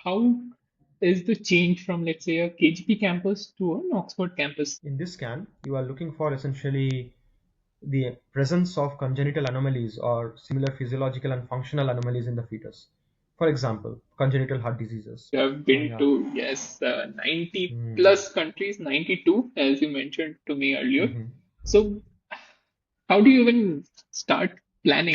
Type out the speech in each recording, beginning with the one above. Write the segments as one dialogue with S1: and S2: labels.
S1: how is the change from, let's say, a KGP campus to an Oxford campus?
S2: In this scan, you are looking for essentially the presence of congenital anomalies or similar physiological and functional anomalies in the fetus. For example, congenital heart diseases.
S1: You have
S2: So
S1: been
S2: yeah.
S1: to, yes, 90
S2: Hmm.
S1: plus countries, 92, as you mentioned to me earlier.
S2: Hmm.
S1: So, how do you even start planning?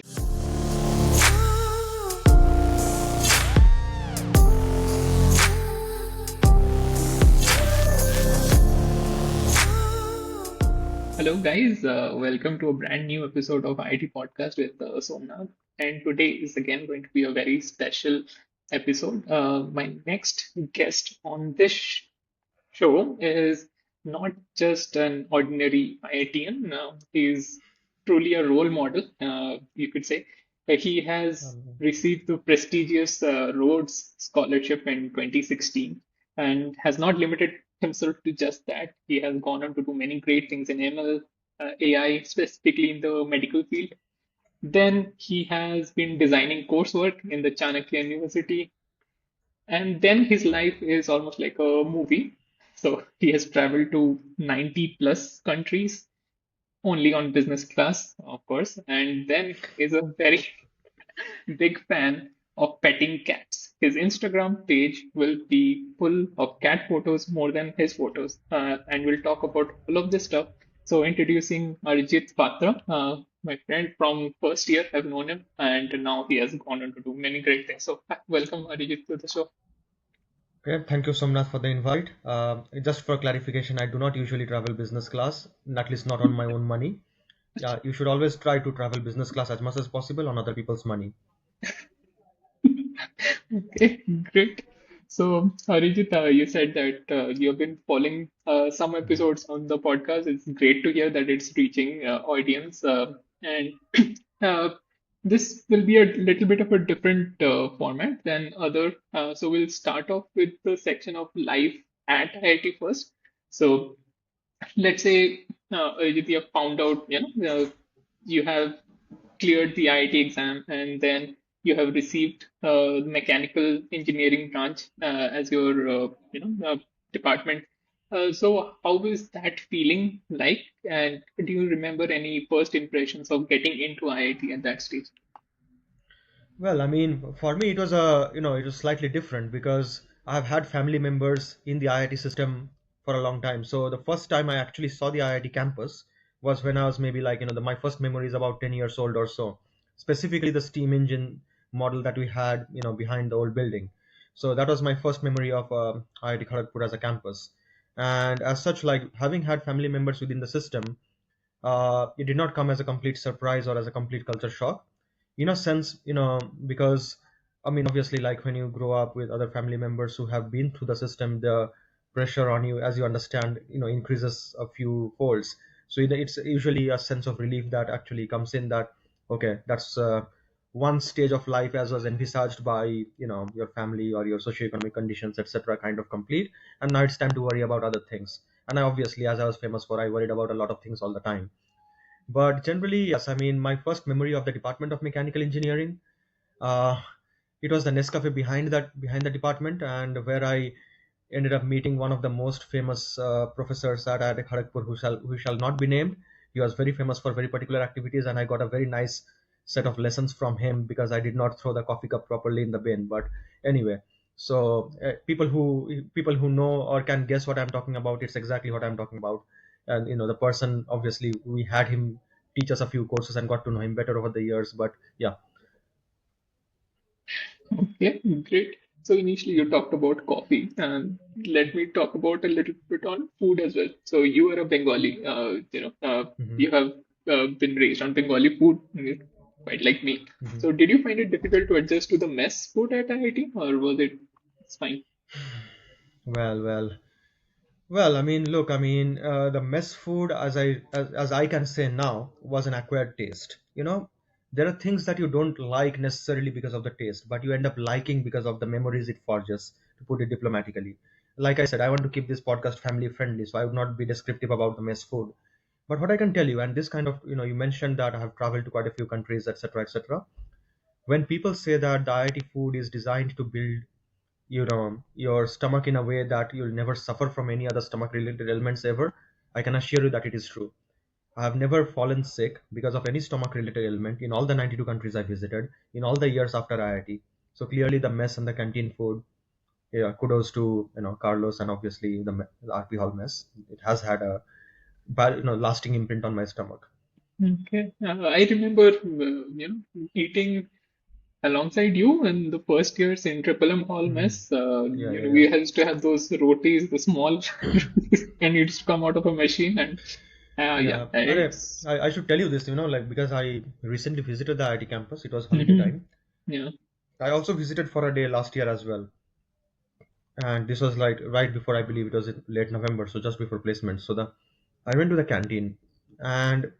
S1: Hello, guys. Welcome to a brand new episode of IIT Podcast with Somnath. And today is again going to be a very special episode. My next guest on this show is not just an ordinary IITian. He's truly a role model, you could say. He has
S2: Um,
S1: received the prestigious Rhodes Scholarship in 2016 and has not limited himself to just that. He has gone on to do many great things in ML, AI, specifically in the medical field. Then he has been designing coursework in the Chanakya University, and then his life is almost like a movie. So he has traveled to 90 plus countries only on business class, of course, and then is a very big fan of petting cats. His Instagram page will be full of cat photos more than his photos, and we'll talk about all of this stuff. So, introducing Arijit Patra, my friend from first year, I've known him, and now he has gone on to do many great things. So, welcome Arijit to the show.
S2: Okay, thank you, Somnath, for the invite. Just for clarification, I do not usually travel business class, at least not on my own money. Yeah, you should always try to travel business class as much as possible on other people's money.
S1: Okay, great. So, Arijit, you said that you have been following some episodes on the podcast. It's great to hear that it's reaching audience. And uh, this will be a little bit of a different format than other. So, we'll start off with the section of life at IIT first. So, let's say, Arijit, you have found out, you have cleared the IIT exam, and then you have received mechanical engineering branch as your department. So how is that feeling like? And do you remember any first impressions of getting into IIT at that stage?
S2: Well, I mean, for me, it was slightly different because I've had family members in the IIT system for a long time. So the first time I actually saw the IIT campus was when I was maybe like, my first memory is about 10 years old or so, specifically the steam engine model that we had, behind the old building. So that was my first memory of IIT Kharagpur as a campus. And as such, like having had family members within the system, it did not come as a complete surprise or as a complete culture shock in a sense, because I mean, obviously, like when you grow up with other family members who have been through the system, the pressure on you, as you understand, increases a few folds. So it's usually a sense of relief that actually comes in that, okay, that's one stage of life as was envisaged by, your family or your socioeconomic conditions, etc., kind of complete. And now it's time to worry about other things. And I obviously, as I was famous for, I worried about a lot of things all the time. But generally, yes, I mean, my first memory of the Department of Mechanical Engineering, uh, it was the Nescafe behind the department, and where I ended up meeting one of the most famous professors at IIT Kharagpur, who shall not be named. He was very famous for very particular activities, and I got a very nice set of lessons from him because I did not throw the coffee cup properly in the bin. But anyway, so people who know or can guess what I'm talking about, it's exactly what I'm talking about. And the person, obviously, we had him teach us a few courses and got to know him better over the years. But yeah.
S1: Okay, great. So initially you talked about coffee, and let me talk about a little bit on food as well. So you are a Bengali,
S2: Mhm.
S1: you have been raised on Bengali food, quite like me.
S2: Mhm.
S1: So did you find it difficult to adjust to the mess food at IIT, or was it's fine?
S2: Well, well. Well, I mean, look, I mean, the mess food, as I can say now, was an acquired taste. There are things that you don't like necessarily because of the taste, but you end up liking because of the memories it forges, to put it diplomatically. Like I said, I want to keep this podcast family friendly, so I would not be descriptive about the mess food. But what I can tell you, and this kind of, you mentioned that I have traveled to quite a few countries, etc., etc. When people say that the IIT food is designed to build your stomach in a way that you'll never suffer from any other stomach related ailments ever. I can assure you that it is true. I have never fallen sick because of any stomach related ailment in all the 92 countries I visited in all the years after IIT. So clearly the mess and the canteen food, yeah, kudos to Carlos and obviously the RP Hall mess. It has had a lasting imprint on my stomach.
S1: Okay. I remember, eating alongside you in the first years in Triple M Hall
S2: Mhm.
S1: mess.
S2: Yeah, yeah,
S1: We
S2: yeah.
S1: used to have those rotis, the small rotis, and it used to come out of a machine. And yeah,
S2: Yeah,
S1: it's
S2: I should tell you this, like because I recently visited the IIT campus. It was holiday
S1: mhm,
S2: time.
S1: yeah.
S2: I also visited for a day last year as well, and this was like right before, I believe it was in late November, so just before placement. So the I went to the canteen, and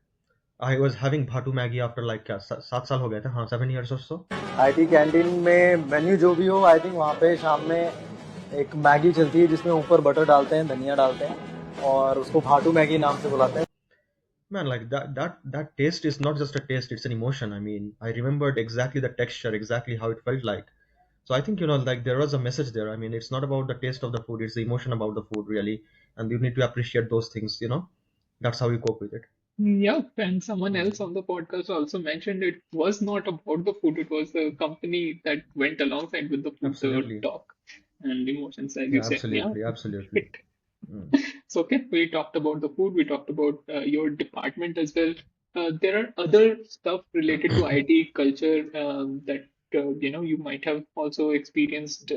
S2: I was having Bhatu Maggi after like 7 साल हो गए थे, हाँ 7 years or so.
S3: IT canteen में menu जो भी हो I think वहाँ पे शाम में एक मैगी चलती है जिसमें ऊपर बटर डालते हैं धनिया डालते हैं और उसको भाटू मैगी नाम से बुलाते हैं.
S2: Man, like that taste is not just a taste; it's an emotion. I mean, I remembered exactly the texture, exactly how it felt like. So I think like there was a message there. I mean, it's not about the taste of the food; it's the emotion about the food, really. And you need to appreciate those things. That's how you cope with it.
S1: Yep, and someone else
S2: Mm.
S1: on the podcast also mentioned it was not about the food, it was the company that went alongside with the food, the
S2: Absolutely.
S1: talk and emotions, as you
S2: Yeah,
S1: said. Yeah,
S2: absolutely, absolutely.
S1: it.
S2: Mm.
S1: So, okay, we talked about the food, we talked about your department as well. There are other stuff related to IT culture that you might have also experienced.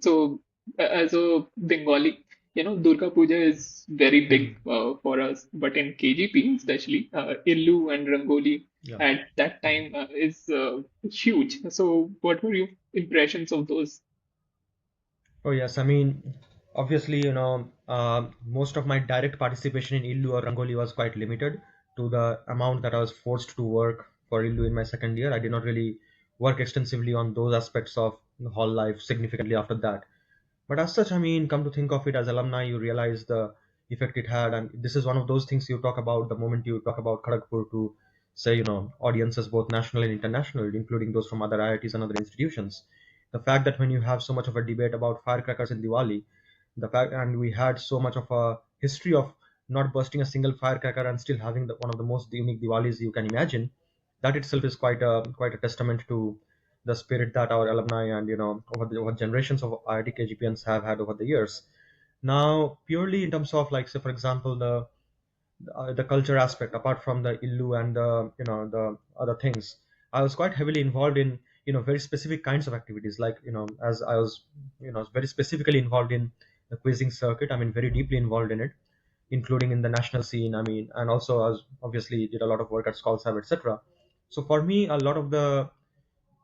S1: So, as a Bengali, Durga Puja is very big
S2: Mhm.
S1: for us, but in KGP, especially, Illu and Rangoli
S2: Yeah.
S1: at that time is huge. So, what were your impressions of those?
S2: Oh yes, I mean, obviously, most of my direct participation in Illu or Rangoli was quite limited to the amount that I was forced to work for Illu in my second year. I did not really work extensively on those aspects of the hall life significantly after that. But as such, I mean, come to think of it, as alumni, you realize the effect it had, and this is one of those things you talk about the moment you talk about Kharagpur to say, audiences both national and international, including those from other IITs and other institutions. The fact that when you have so much of a debate about firecrackers in Diwali, the fact, and we had so much of a history of not bursting a single firecracker and still having one of the most unique Diwalis you can imagine, that itself is quite a testament to the spirit that our alumni and over generations of IIT KGPNs have had over the years. Now, purely in terms of like say for example the culture aspect, apart from the Illu and the other things, I was quite heavily involved in very specific kinds of activities. Like as I was very specifically involved in the quizzing circuit. I mean, very deeply involved in it, including in the national scene. I mean, and also I was obviously did a lot of work at Scholarship, etc. So for me, a lot of the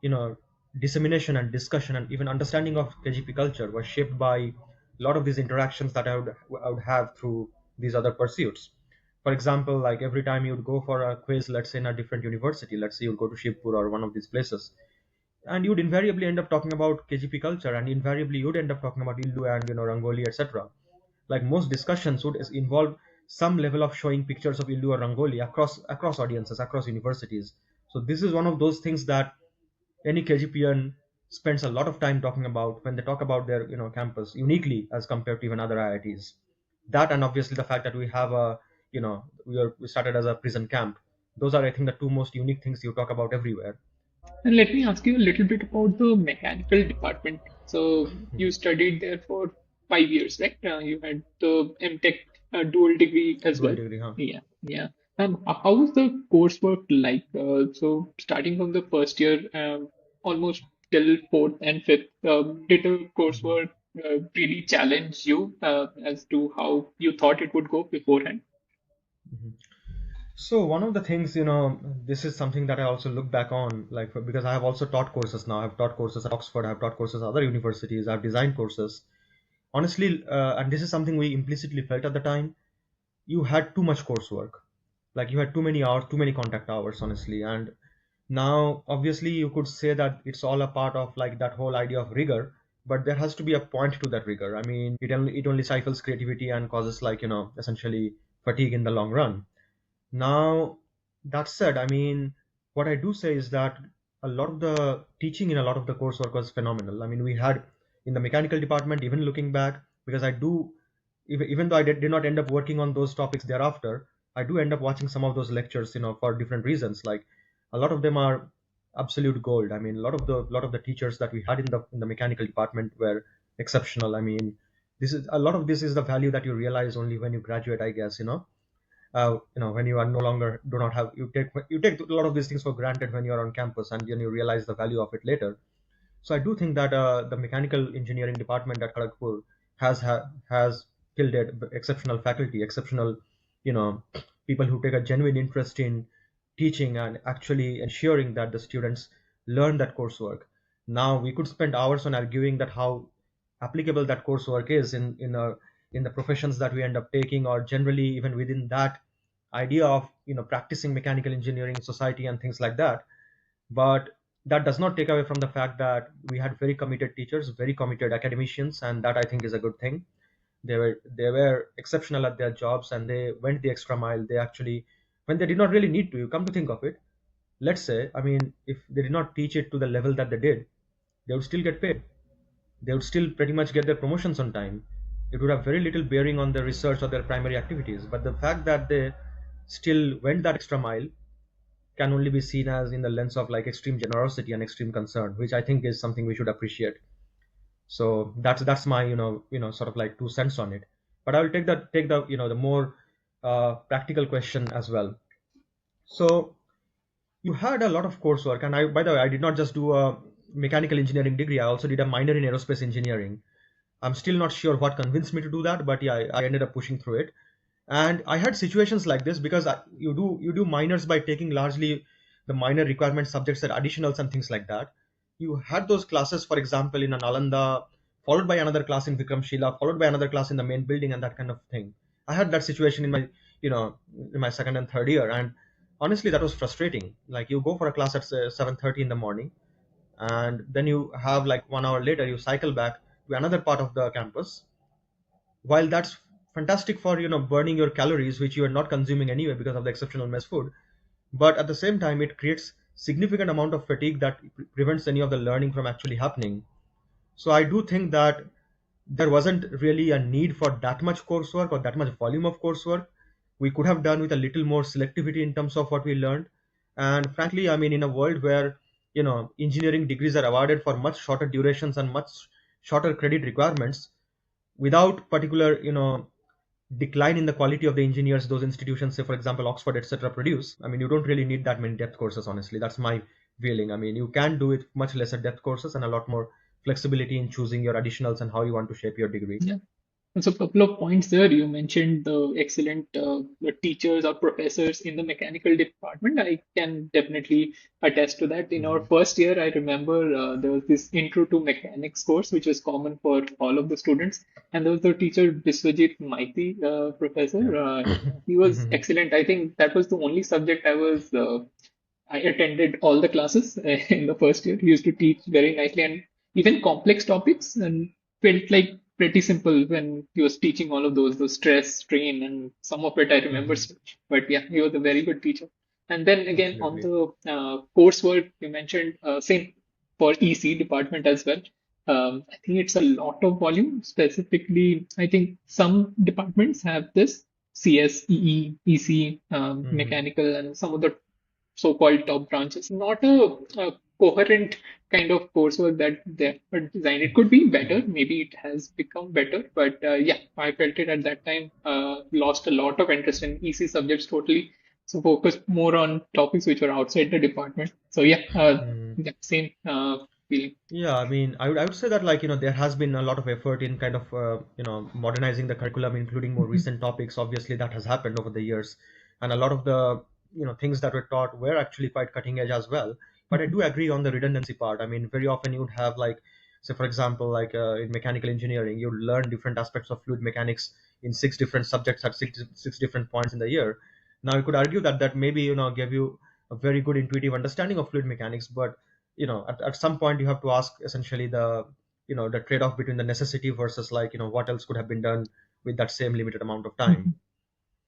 S2: you know dissemination and discussion and even understanding of KGP culture was shaped by a lot of these interactions that I would have through these other pursuits. For example, like every time you'd go for a quiz, let's say in a different university, let's say you'd go to Shivpur or one of these places, and you'd invariably end up talking about KGP culture, and invariably you'd end up talking about Illu and Rangoli, etc. Like most discussions would involve some level of showing pictures of Illu or Rangoli across audiences, across universities. So this is one of those things that any KGPN spends a lot of time talking about when they talk about their campus uniquely as compared to even other IITs. That, and obviously the fact that we have a we started as a prison camp. Those are, I think, the two most unique things you talk about everywhere.
S1: And let me ask you a little bit about the mechanical department. So you studied there for 5 years, right? You had the MTech dual degree as
S2: Dual
S1: well.
S2: degree, huh?
S1: Yeah, yeah. How was the coursework like? So starting from the first year, almost till fourth and fifth, did the coursework really challenge you as to how you thought it would go beforehand?
S2: So one of the things, this is something that I also look back on, like because I have also taught courses now. I've taught courses at Oxford. I've taught courses at other universities. I've designed courses. Honestly, and this is something we implicitly felt at the time. You had too much coursework. Like you had too many hours, too many contact hours, honestly. And now, obviously, you could say that it's all a part of like that whole idea of rigor, but there has to be a point to that rigor. I mean, it only stifles creativity and causes like essentially fatigue in the long run. Now, that said, I mean, what I do say is that a lot of the teaching in a lot of the coursework was phenomenal. I mean, we had in the mechanical department, even looking back, because I do, even though I did not end up working on those topics thereafter, I do end up watching some of those lectures, for different reasons. Like a lot of them are absolute gold. I mean, a lot of the teachers that we had in the mechanical department were exceptional. I mean, this is a lot of this is the value that you realize only when you graduate, I guess. When you are no longer do not have you take a lot of these things for granted when you are on campus, and then you realize the value of it later. So I do think that the mechanical engineering department at Kharagpur has fielded exceptional faculty, exceptional, you know, people who take a genuine interest in teaching and actually ensuring that the students learn that coursework. Now we could spend hours on arguing that how applicable that coursework is in the professions that we end up taking, or generally even within that idea of practicing mechanical engineering in society and things like that. But that does not take away from the fact that we had very committed teachers, very committed academicians, and that I think is a good thing. They were exceptional at their jobs, and they went the extra mile. They actually, when they did not really need to, you come to think of it, let's say, I mean, if they did not teach it to the level that they did, they would still get paid. They would still pretty much get their promotions on time. It would have very little bearing on their research or their primary activities. But the fact that they still went that extra mile can only be seen as in the lens of like extreme generosity and extreme concern, which I think is something we should appreciate. So that's my sort of like 2 cents on it. But I will take the the more practical question as well. So you had a lot of coursework, and I, by the way, I did not just do a mechanical engineering degree. I also did a minor in aerospace engineering. I'm still not sure what convinced me to do that, but yeah, I ended up pushing through it. And I had situations like this because you do minors by taking largely the minor requirement subjects and additionals and things like that. You had those classes, for example, in an Alanda, followed by another class in Vikramshila, followed by another class in the main building, and that kind of thing. I had that situation you know, in my second and third year, and honestly, that was frustrating. Like you go for a class at 7:30 in the morning, and then you have like 1 hour later you cycle back to another part of the campus. While that's fantastic for burning your calories, which you are not consuming anyway because of the exceptional mess food, but at the same time it creates significant amount of fatigue that prevents any of the learning from actually happening. So I do think that there wasn't really a need for that much coursework or that much volume of coursework. We could have done with a little more selectivity in terms of what we learned. And frankly, I mean, in a world where engineering degrees are awarded for much shorter durations and much shorter credit requirements, without particular decline in the quality of the engineers those institutions, say for example Oxford etc., produce, I mean, you don't really need that many depth courses. Honestly, that's my feeling. I mean, you can do it much lesser depth courses and a lot more flexibility in choosing your additionals and how you want to shape your degree.
S1: Yeah. And so a couple of points there. You mentioned the excellent the teachers or professors in the mechanical department. I can definitely attest to that. In our
S2: Mhm.
S1: first year, I remember there was this intro to mechanics course, which was common for all of the students. And there was the teacher, Biswajit Maiti, professor.
S2: Yeah.
S1: He was
S2: Mhm.
S1: excellent. I think that was the only subject I attended all the classes in the first year. He used to teach very nicely and even complex topics, and felt like pretty simple when he was teaching all of those stress, strain, and some of it I remember.
S2: Mhm.
S1: But yeah, he was a very good teacher. And then again on
S2: Absolutely.
S1: the coursework you mentioned, same for EC department as well. I think it's a lot of volume. Specifically, I think some departments have this CS, EE, EC,
S2: Mhm.
S1: mechanical, and some of the so-called top branches. Not a coherent kind of coursework that they are designed. It could be better. Maybe it has become better, but yeah, I felt it at that time. Lost a lot of interest in EC subjects totally. So focused more on topics which were outside the department. So yeah,
S2: Mhm.
S1: yeah, same feeling.
S2: Yeah, I mean, I would say that like there has been a lot of effort in kind of modernizing the curriculum, including more
S1: Mhm.
S2: recent topics. Obviously, that has happened over the years, and a lot of the things that were taught were actually quite cutting edge as well. But I
S1: Mhm.
S2: do agree on the redundancy part. I mean, very often you would have like, say for example, like in mechanical engineering, you learn different aspects of fluid mechanics in 6 different subjects at six different points in the year. Now you could argue that that maybe gave you a very good intuitive understanding of fluid mechanics, but at some point you have to ask essentially the trade-off between the necessity versus like what else could have been done with that same limited amount of time.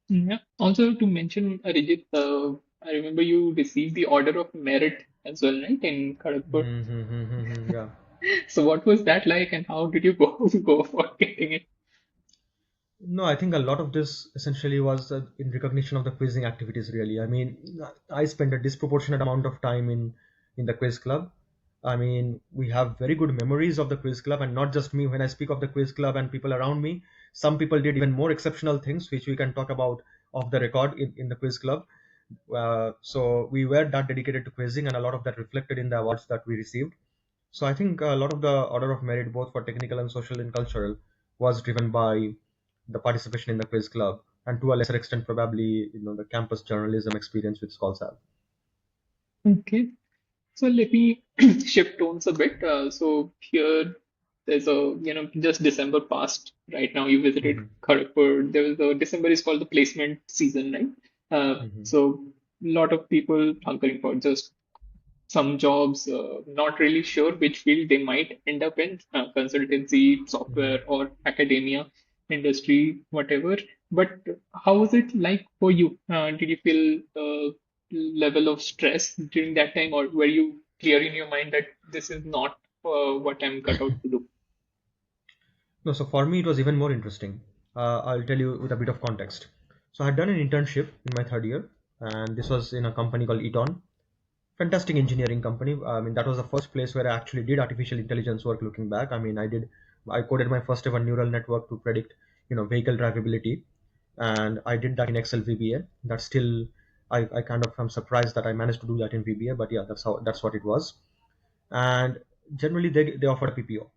S1: Mhm. Yeah. Also to mention, Arijit, I remember you received the Order of Merit as well, right, in Kharagpur.
S2: Mm-hmm, yeah.
S1: So what was that like, and how did you go go for getting it?
S2: No, I think a lot of this essentially was in recognition of the quizzing activities. Really, I mean, I spent a disproportionate amount of time in the quiz club. I mean, we have very good memories of the quiz club, and not just me. When I speak of the quiz club and people around me, some people did even more exceptional things, which we can talk about off the record in the quiz club. So we were that dedicated to quizzing, and a lot of that reflected in the awards that we received. So I think a lot of the order of merit, both for technical and social and cultural, was driven by the participation in the quiz club, and to a lesser extent, probably the campus journalism experience which schools have.
S1: Okay. So let me shift tones a bit. So here there's just December passed right now. You visited
S2: Hmm.
S1: Kharagpur. There was December is called the placement season, right?
S2: Hmm.
S1: So a lot of people hunkering for just some jobs, not really sure which field they might end up in, consultancy, software,
S2: Hmm.
S1: or academia, industry, whatever. But how was it like for you? Did you feel a level of stress during that time, or were you clear in your mind that this is not what I'm cut out to do?
S2: No, so for me it was even more interesting. I'll tell you with a bit of context. So I had done an internship in my third year, and this was in a company called Eton. Fantastic engineering company. I mean, that was the first place where I actually did artificial intelligence work. Looking back, I mean, I coded my first ever neural network to predict, vehicle drivability, and I did that in Excel VBA. That's still, I kind of am surprised that I managed to do that in VBA, but yeah, that's what it was. And generally, they offered a PPO.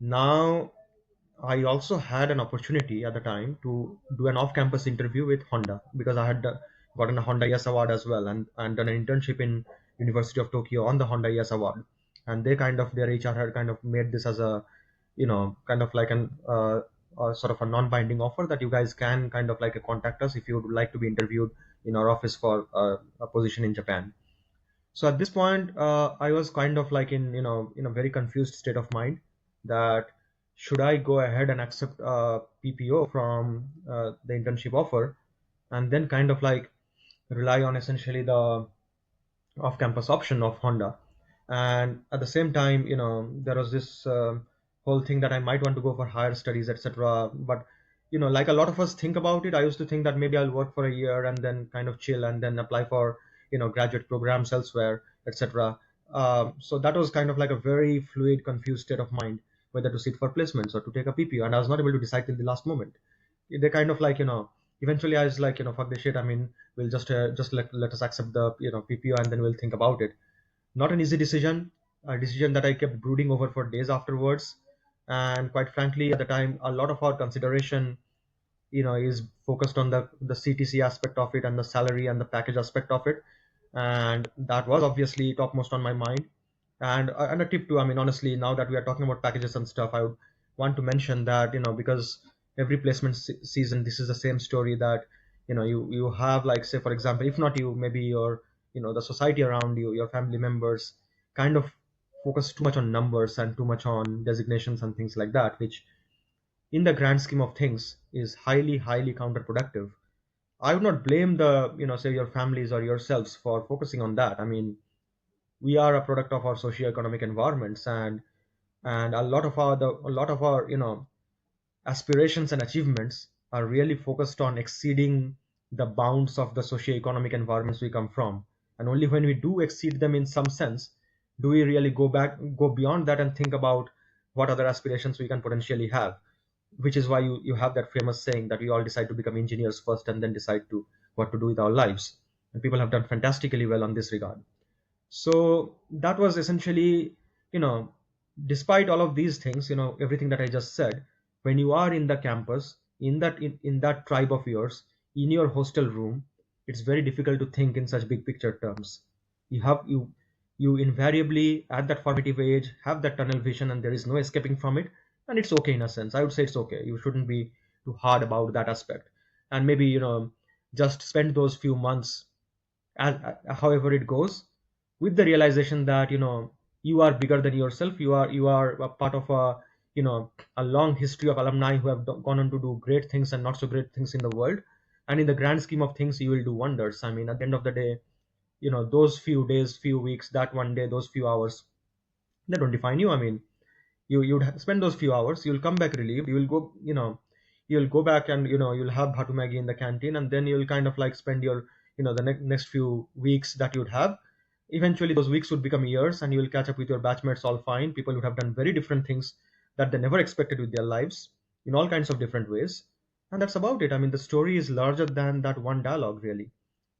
S2: Now, I also had an opportunity at the time to do an off-campus interview with Honda because I had gotten a Honda ES award as well, and done an internship in University of Tokyo on the Honda ES award. And they kind of their HR had kind of made this as a, kind of like a sort of a non-binding offer that you guys can kind of like contact us if you would like to be interviewed in our office for a position in Japan. So at this point, I was kind of like in a very confused state of mind that should I go ahead and accept a PPO from the internship offer, and then kind of like rely on essentially the off-campus option of Honda. And at the same time, there was this whole thing that I might want to go for higher studies, etc. But like a lot of us think about it, I used to think that maybe I'll work for a year and then kind of chill and then apply for graduate programs elsewhere, etc. So that was kind of like a very fluid, confused state of mind whether to sit for placements or to take a PPO, and I was not able to decide till the last moment. They kind of like eventually I was like fuck this shit. I mean, we'll just let us accept the PPO and then we'll think about it. Not an easy decision, a decision that I kept brooding over for days afterwards. And quite frankly, at the time, a lot of our consideration is focused on the CTC aspect of it and the salary and the package aspect of it, and that was obviously topmost on my mind. And a tip too, I mean, honestly, now that we are talking about packages and stuff, I would want to mention that because every placement season this is the same story, that you have, like, say for example, if not you, maybe your the society around you, your family members, kind of focus too much on numbers and too much on designations and things like that, which in the grand scheme of things is highly counterproductive. I would not blame the say your families or yourselves for focusing on that. I mean, we are a product of our socio-economic environments, and a lot of our aspirations and achievements are really focused on exceeding the bounds of the socio-economic environments we come from. And only when we do exceed them in some sense do we really go beyond that and think about what other aspirations we can potentially have, which is why you have that famous saying that we all decide to become engineers first and then decide to what to do with our lives. And people have done fantastically well on this regard. So that was essentially, you know despite all of these things, everything that I just said, when you are in the campus, in that tribe of yours, in your hostel room, it's very difficult to think in such big picture terms. You invariably at that formative age have that tunnel vision, and there is no escaping from it. And it's okay, in a sense, I would say it's okay. You shouldn't be too hard about that aspect, and maybe just spend those few months, however it goes, with the realization that you are bigger than yourself. You are a part of a long history of alumni who have gone on to do great things and not so great things in the world. And in the grand scheme of things, you will do wonders. I mean, at the end of the day, those few days, few weeks, that one day, those few hours, They don't define you. I mean, you'd spend those few hours, you'll come back relieved, you will go, you'll go back and you'll have Bhatu Maggi in the canteen, and then you'll kind of like spend your, the next few weeks that you'd have. Eventually those weeks would become years, and you will catch up with your batchmates all fine. People would have done very different things that they never expected with their lives in all kinds of different ways. And that's about it. I mean, the story is larger than that one dialogue, really.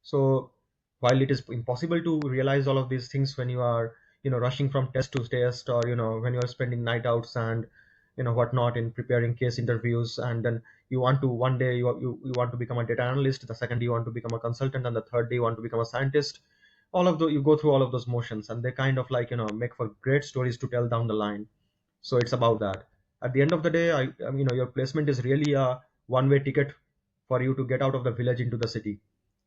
S2: So while it is impossible to realize all of these things when you are, rushing from test to test, or when you are spending night outs and whatnot in preparing case interviews, and then you want to one day you want to become a data analyst, the second day you want to become a consultant, and the third day you want to become a scientist. All of those, you go through all of those motions, and they kind of like make for great stories to tell down the line. So it's about that. At the end of the day, your placement is really a one-way ticket for you to get out of the village into the city.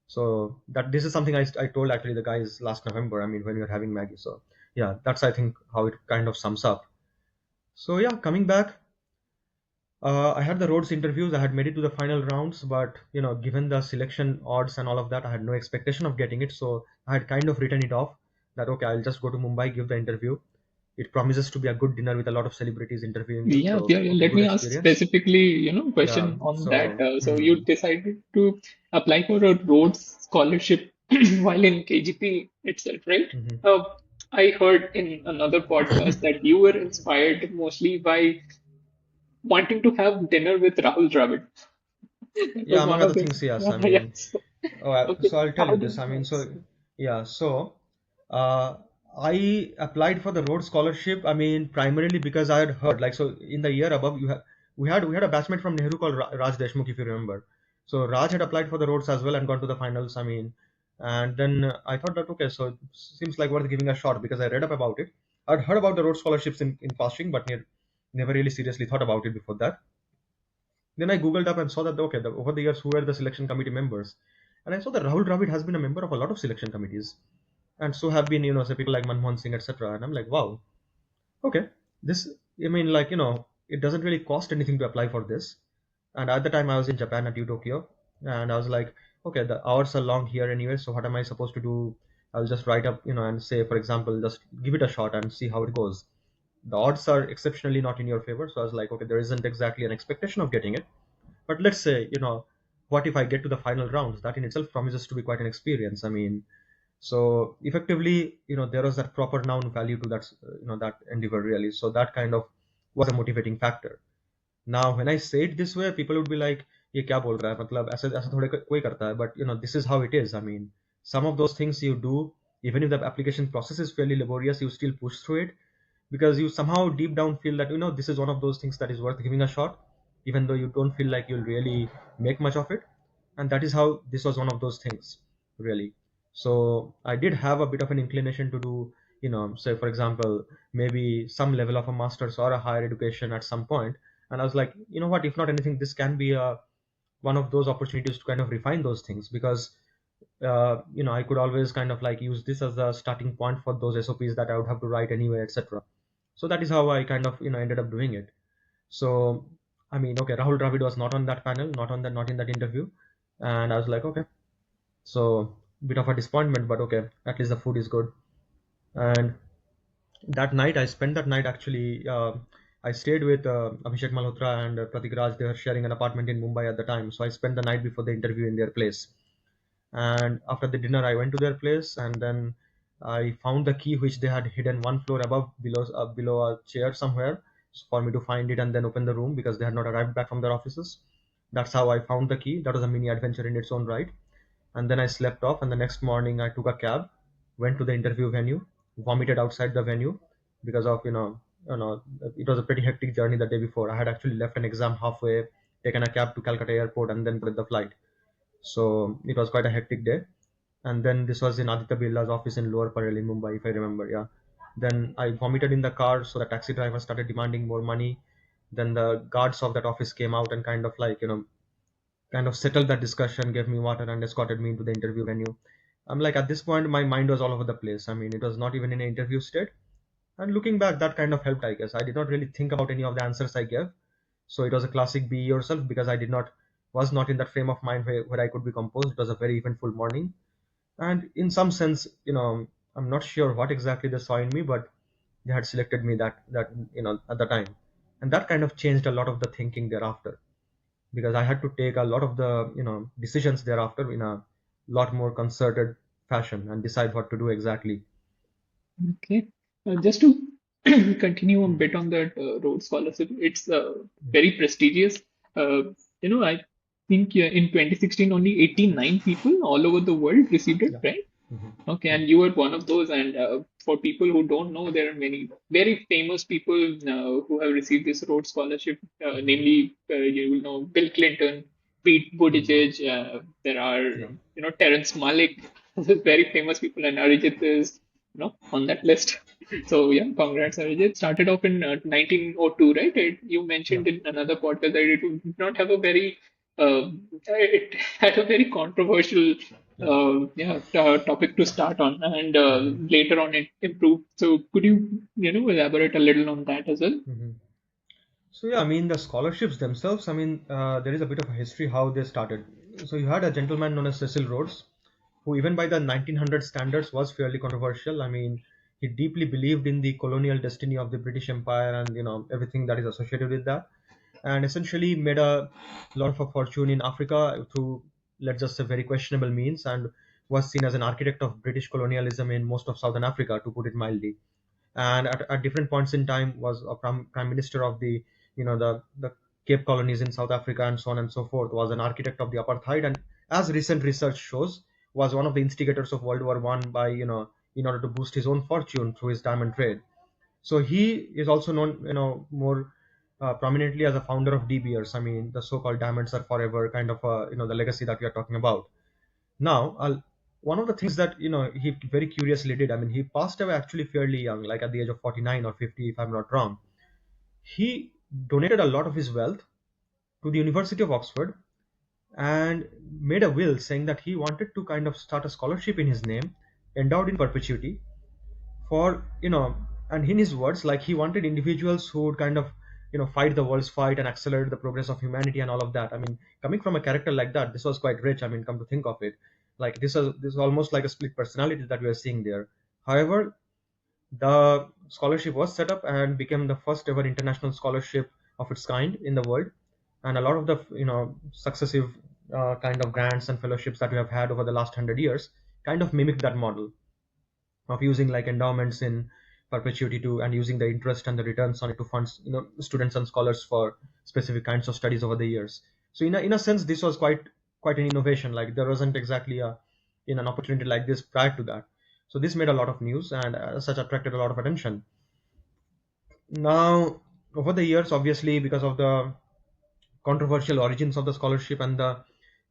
S2: So that this is something I told actually the guys last November. I mean, when we were having Maggie. So yeah, that's I think how it kind of sums up. So yeah, coming back, I had the Rhodes interviews. I had made it to the final rounds, but given the selection odds and all of that, I had no expectation of getting it. So I had kind of written it off that okay, I'll just go to Mumbai, give the interview. It promises to be a good dinner with a lot of celebrities interviewing you.
S1: Yeah,
S2: So
S1: yeah, yeah.
S2: okay,
S1: Let
S2: good
S1: me ask
S2: experience.
S1: specifically,
S2: Yeah.
S1: question on that.
S2: So
S1: So you decided to apply for a Rhodes Scholarship while in KGP itself, right?
S2: mhm.
S1: Uh, I heard in another podcast that you were inspired mostly by wanting to have dinner with Rahul Dravid. It
S2: Yeah,
S1: was
S2: among
S1: one
S2: other
S1: of his.
S2: things, yes. I
S1: Yeah.
S2: mean,
S1: Okay.
S2: so I'll tell
S1: How
S2: you
S1: did
S2: this. I mean,
S1: yes.
S2: so yeah, so uh, I applied for the Rhodes Scholarship. I mean, primarily because I had heard, like, so in the year above, we had a batchmate from Nehru called Raj Deshmukh, if you remember. So Raj had applied for the Rhodes as well and gone to the finals. I mean, and then I thought that okay, so it seems like worth giving a shot because I read up about it. I'd heard about the Rhodes scholarships in passing, but never really seriously thought about it before that. Then I googled up and saw that okay, over the years, who were the selection committee members, and I saw that Rahul Dravid has been a member of a lot of selection committees, and so have been say people like Manmohan Singh, etc. And I'm like, wow, okay, this I mean like it doesn't really cost anything to apply for this. And at the time I was in Japan at Tokyo, and I was like, okay, the hours are long here anyway, so what am I supposed to do? I'll just write up and say, for example, just give it a shot and see how it goes. The odds are exceptionally not in your favor, so I was like, okay, there isn't exactly an expectation of getting it, but let's say, what if I get to the final rounds? That in itself promises to be quite an experience. I mean, so effectively, there was that proper noun value to that, that endeavor really. So that kind of was a motivating factor. Now, when I say it this way, people would be like, "ये क्या बोल रहा है?" मतलब ऐसे ऐसे थोड़े कोई करता है. But this is how it is. I mean, some of those things you do, even if the application process is fairly laborious, you still push through it because you somehow deep down feel that this is one of those things that is worth giving a shot, even though you don't feel like you'll really make much of it. And that is how this was one of those things, really. So I did have a bit of an inclination to do, say for example, maybe some level of a master's or a higher education at some point. And I was like, you know what, if not anything, this can be one of those opportunities to kind of refine those things, because I could always kind of like use this as a starting point for those SOPs that I would have to write anyway, etc. So that is how I kind of ended up doing it. So I mean, okay, Rahul Dravid was not on that panel, not in that interview, and I was like, okay, so bit of a disappointment, but okay, at least the food is good. And that night, I spent that night actually. I stayed with Abhishek Malhotra and Pratik Raj. They were sharing an apartment in Mumbai at the time, so I spent the night before the interview in their place. And after the dinner, I went to their place, and then I found the key which they had hidden one floor above, below a chair somewhere, for me to find it and then open the room because they had not arrived back from their offices. That's how I found the key. That was a mini adventure in its own right. And then I slept off, and the next morning I took a cab, went to the interview venue, vomited outside the venue because of it was a pretty hectic journey the day before. I had actually left an exam halfway, taken a cab to Calcutta airport, and then boarded the flight. So it was quite a hectic day. And then this was in Aditya Birla's office in Lower Parel in Mumbai, if I remember. Yeah. Then I vomited in the car, so the taxi driver started demanding more money. Then the guards of that office came out and kind of like kind of settled that discussion, gave me water, and escorted me into the interview venue. I'm like, at this point, my mind was all over the place. I mean, it was not even in an interview state. And looking back, that kind of helped, I guess. I did not really think about any of the answers I gave. So it was a classic be yourself because I was not in that frame of mind where I could be composed. It was a very eventful morning. And in some sense, I'm not sure what exactly they saw in me, but they had selected me at the time. And that kind of changed a lot of the thinking thereafter, because I had to take a lot of the decisions thereafter in a lot more concerted fashion and decide what to do exactly.
S1: Okay. Just to continue a bit on that Rhodes Scholarship, it's very prestigious. Uh, I think in 2016 only 89 people all over the world received it,
S2: Yeah.
S1: right?
S2: Hmm.
S1: Okay, and you were one of those. And for people who don't know, there are many very famous people who have received this Rhodes Scholarship. Namely, you will know Bill Clinton, Pete
S2: Hmm.
S1: Buttigieg. There are,
S2: Yeah.
S1: Terrence Malick. Very famous people, and Arijit is, on that list. So yeah, congrats, Arijit. Started off in 1902, right? You
S2: Yeah.
S1: mentioned in another podcast that it did not have a very it had a very controversial
S2: Yeah.
S1: topic to start on, and
S2: Hmm.
S1: later on it improved. So could you, elaborate a little on that as well?
S2: Hmm. So yeah, I mean the scholarships themselves. I mean, there is a bit of a history how they started. So you had a gentleman known as Cecil Rhodes, who even by the 1900 standards was fairly controversial. I mean, he deeply believed in the colonial destiny of the British Empire and everything that is associated with that, and essentially made a lot of a fortune in Africa through, let's just say, very questionable means, and was seen as an architect of British colonialism in most of Southern Africa, to put it mildly. And at different points in time was a prime minister of the the Cape colonies in South Africa, and so on and so forth, was an architect of the apartheid, and as recent research shows, was one of the instigators of World War One by in order to boost his own fortune through his diamond trade. So he is also known more prominently as a founder of De Beers. I mean, the so-called diamonds are forever kind of the legacy that we are talking about now. One of the things that he very curiously did, I mean, he passed away actually fairly young, like at the age of 49 or 50, if I'm not wrong. He donated a lot of his wealth to the University of Oxford and made a will saying that he wanted to kind of start a scholarship in his name, endowed in perpetuity, for and in his words, like, he wanted individuals who would kind of fight the world's fight and accelerate the progress of humanity and all of that. I mean, coming from a character like that, this was quite rich. I mean, come to think of it, like, this is almost like a split personality that we are seeing there. However, the scholarship was set up and became the first ever international scholarship of its kind in the world, and a lot of the successive kind of grants and fellowships that we have had over the last 100 years kind of mimic that model of using like endowments in perpetuity to, and using the interest and the returns on it to fund students and scholars for specific kinds of studies over the years. So in a sense, this was quite an innovation. Like, there wasn't exactly a in an opportunity like this prior to that. So this made a lot of news and as such attracted a lot of attention. Now, over the years, obviously, because of the controversial origins of the scholarship and the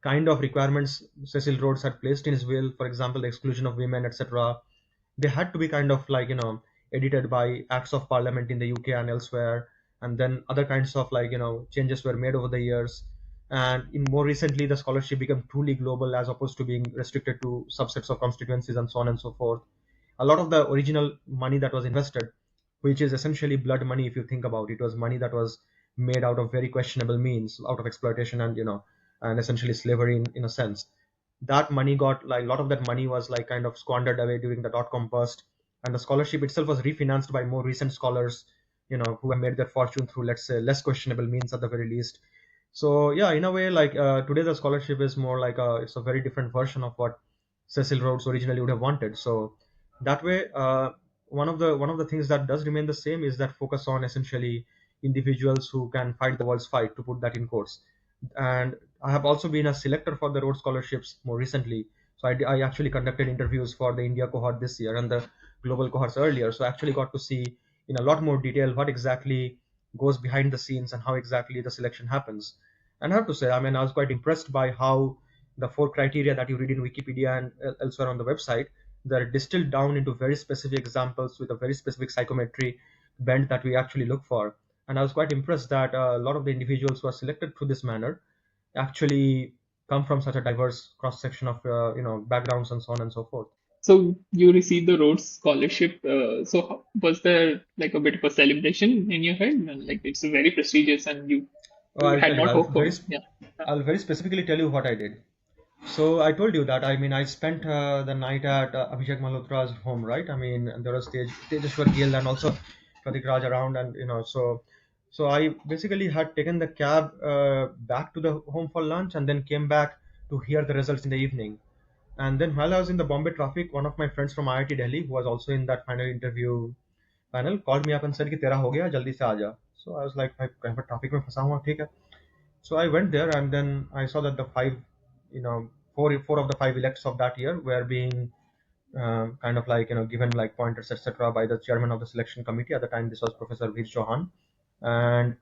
S2: kind of requirements Cecil Rhodes had placed in his will, for example, the exclusion of women, etc., they had to be kind of like edited by acts of parliament in the UK and elsewhere. And then other kinds of like changes were made over the years. And in more recently, the scholarship became truly global as opposed to being restricted to subsets of constituencies and so on and so forth. A lot of the original money that was invested, which is essentially blood money if you think about it, was money that was made out of very questionable means, out of exploitation and and essentially slavery in a sense. That money got, like, a lot of that money was like kind of squandered away during the dot-com bust, and the scholarship itself was refinanced by more recent scholars who have made their fortune through, let's say, less questionable means at the very least. So yeah, in a way, like, today the scholarship is more like it's a very different version of what Cecil Rhodes originally would have wanted. So that way, one of the things that does remain the same is that focus on essentially individuals who can fight the world's fight, to put that in quotes. And I have also been a selector for the Rhodes scholarships more recently. So I actually conducted interviews for the India cohort this year and the global cohorts earlier. So I actually got to see in a lot more detail what exactly goes behind the scenes and how exactly the selection happens. And I have to say, I mean, I was quite impressed by how the four criteria that you read in Wikipedia and elsewhere on the website, they're distilled down into very specific examples with a very specific psychometry bent that we actually look for. And I was quite impressed that a lot of the individuals who are selected through this manner actually come from such a diverse cross section of backgrounds and so on and so forth.
S1: So you received the Rhodes Scholarship. Was there like a bit of a celebration in your head? And, like, it's very prestigious, and you
S2: Oh, I'll
S1: had
S2: tell you.
S1: not hoped for. Yeah.
S2: I'll very specifically tell you what I did. So I told you that, I mean, I spent the night at Abhishek Malhotra's home, right? I mean, there was Tejashwar Gill and also Pratik Raj around, and so I basically had taken the cab back to the home for lunch, and then came back to hear the results in the evening. And then while I was in the Bombay traffic, one of my friends from IIT Delhi, who was also in that final interview panel, called me up and said कि तेरा हो गया, जल्दी से आ जा. So I was like, भाई कहीं पर traffic में फंसा हुआ, ठीक है. So I went there, and then I saw that the five, four of the five elects of that year were being kind of like given like pointers etc. by the chairman of the selection committee. At the time, this was Professor Veer Chauhan, and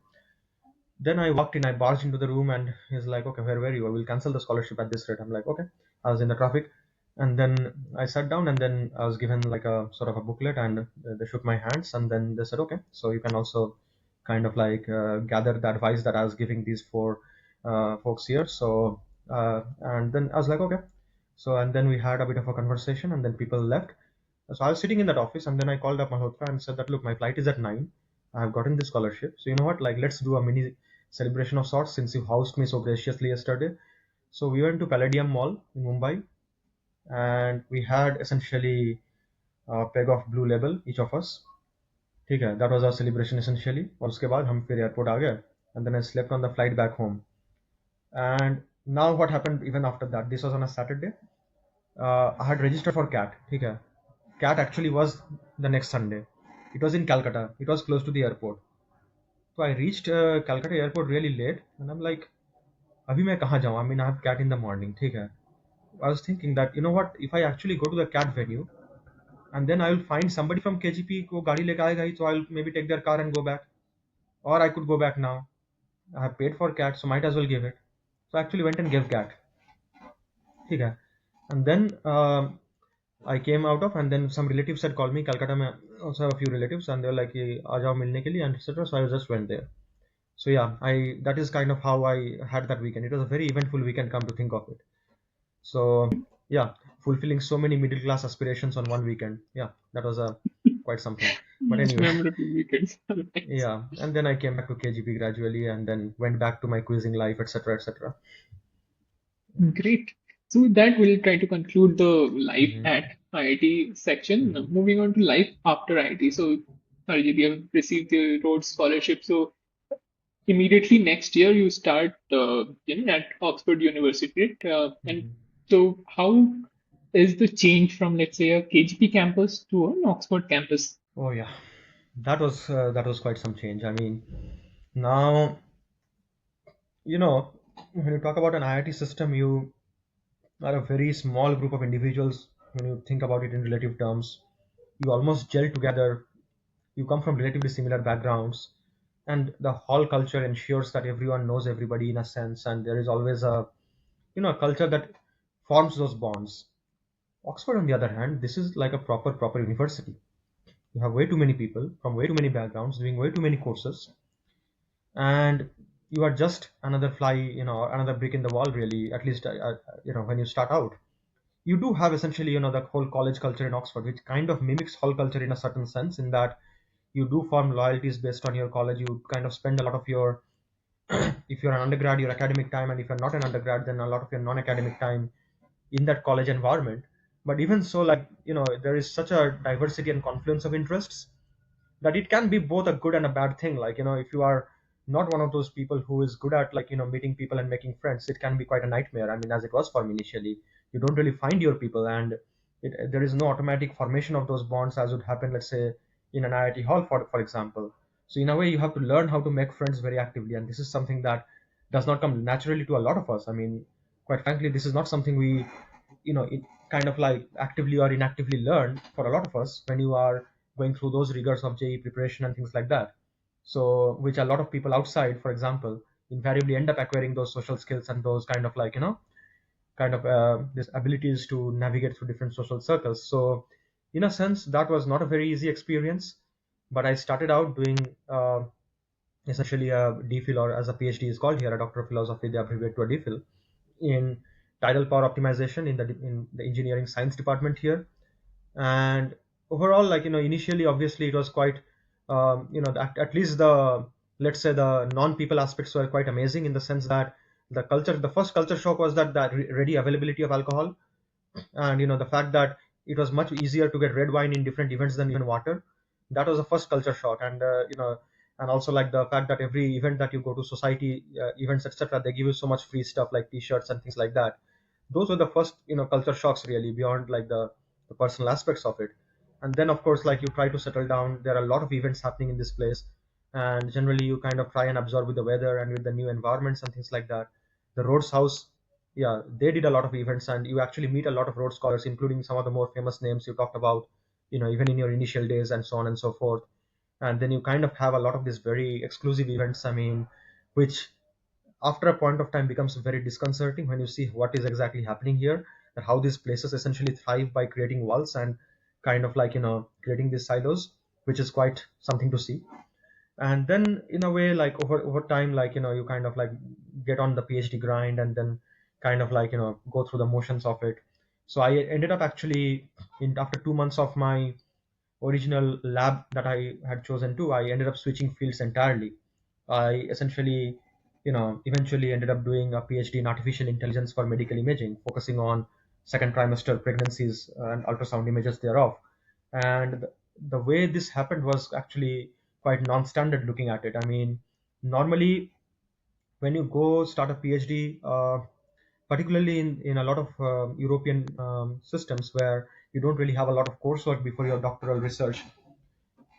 S2: then I walked in, I barged into the room, and he's like, "Okay, where were you? I will cancel the scholarship at this rate." I'm like, "Okay." I was in the traffic, and then I sat down, and then I was given like a sort of a booklet, and they shook my hands, and then they said, "Okay, so you can also kind of like gather the advice that I was giving these four folks here." So and then I was like, "Okay." So and then we had a bit of a conversation, and then people left. So I was sitting in that office, and then I called up Malhotra and said that, "Look, my flight is at 9. I have gotten this scholarship. So you know what? Like, let's do a mini celebration of sorts since you housed me so graciously yesterday." So we went to Palladium Mall in Mumbai, and we had essentially a peg of Blue Label, each of us. ठीक है, that was our celebration essentially. और उसके बाद हम फिर airport आ गए, and then I slept on the flight back home. And now what happened even after that? This was on a Saturday. I had registered for CAT. ठीक है, CAT actually was the next Sunday. It was in Calcutta. It was close to the airport. So I reached Calcutta airport really late, and I'm like, अभी मैं कहाँ जाऊँ? I mean, I have CAT in the morning. ठीक है. I was thinking that, you know what, if I actually go to the CAT venue, and then I will find somebody from KGP को गाड़ी लेके आएगा ही, so I'll maybe take their car and go back, or I could go back now. I have paid for CAT, so might as well give it. So I actually went and gave CAT. ठीक है. And then I came out of, and then some relatives had called me. Calcutta में also have a few relatives, and they were like, "ये आ जाओ मिलने के लिए," and etc. So I just went there. So yeah, that is kind of how I had that weekend. It was a very eventful weekend, come to think of it. So yeah, fulfilling so many middle class aspirations on one weekend. Yeah, that was a quite something. But
S1: Most
S2: anyway,
S1: memorable weekends. Nice.
S2: yeah, and then I came back to KGP gradually, and then went back to my quizzing life, etc., etc.
S1: Great. So with that, we'll try to conclude the life
S2: Mm-hmm.
S1: at IIT section. Now,
S2: Mm-hmm.
S1: moving on to life after IIT. So, Arijit, you have received the Rhodes Scholarship. So, immediately next year, you start at Oxford University. And
S2: Mm-hmm.
S1: so, how is the change from, let's say, a KGP campus to an Oxford campus?
S2: Oh yeah, that was quite some change. I mean, now you know when you talk about an IIT system, you are a very small group of individuals. When you think about it in relative terms, you almost gel together. You come from relatively similar backgrounds, and the hall culture ensures that everyone knows everybody in a sense, and there is always a culture that forms those bonds. Oxford, on the other hand, this is like a proper university. You have way too many people from way too many backgrounds doing way too many courses, and you are just another fly, another brick in the wall, really. At least, when you start out, you do have essentially, the whole college culture in Oxford, which kind of mimics hall culture in a certain sense, in that you do form loyalties based on your college. You kind of spend a lot of your, if you're an undergrad, your academic time, and if you're not an undergrad, then a lot of your non-academic time in that college environment. But even so, like, there is such a diversity and confluence of interests that it can be both a good and a bad thing. Like, if you are not one of those people who is good at, like, meeting people and making friends, it can be quite a nightmare. I mean, as it was for me initially, you don't really find your people, and there is no automatic formation of those bonds as would happen, let's say, in an IIT hall, for example. So in a way, you have to learn how to make friends very actively, and this is something that does not come naturally to a lot of us. I mean, quite frankly, this is not something we, it kind of like actively or inactively learn for a lot of us when you are going through those rigors of JE preparation and things like that. So, which a lot of people outside, for example, invariably end up acquiring those social skills and those kind of like, kind of these abilities to navigate through different social circles. So, in a sense, that was not a very easy experience. But I started out doing essentially a DPhil, or as a PhD is called here, a Doctor of Philosophy, they abbreviate to a DPhil, in tidal power optimization in the engineering science department here. And overall, like, initially obviously it was quite at least the, let's say, the non people aspects were quite amazing, in the sense that The first culture shock was that the ready availability of alcohol, and the fact that it was much easier to get red wine in different events than even water. That was the first culture shock. And and also like the fact that every event that you go to, society events, etc., they give you so much free stuff like t-shirts and things like that. Those were the first culture shocks, really, beyond like the personal aspects of it. And then of course, like, you try to settle down. There are a lot of events happening in this place, and generally you kind of try and absorb with the weather and with the new environments and things like that. The Rhodes House, yeah, they did a lot of events, and you actually meet a lot of Rhodes scholars, including some of the more famous names you talked about, even in your initial days, and so on and so forth. And then you kind of have a lot of these very exclusive events, I mean, which after a point of time becomes very disconcerting when you see what is exactly happening here, and how these places essentially thrive by creating walls and kind of like creating these silos, which is quite something to see. And then in a way, like, over time, like, you kind of like get on the PhD grind, and then kind of like go through the motions of it. So I ended up actually, in after 2 months of my original lab that I had chosen to, I ended up switching fields entirely. I essentially, eventually ended up doing a PhD in artificial intelligence for medical imaging, focusing on second trimester pregnancies and ultrasound images thereof. And the way this happened was actually quite non-standard looking at it. I mean, normally when you go start a PhD, particularly in a lot of European systems where you don't really have a lot of coursework before your doctoral research,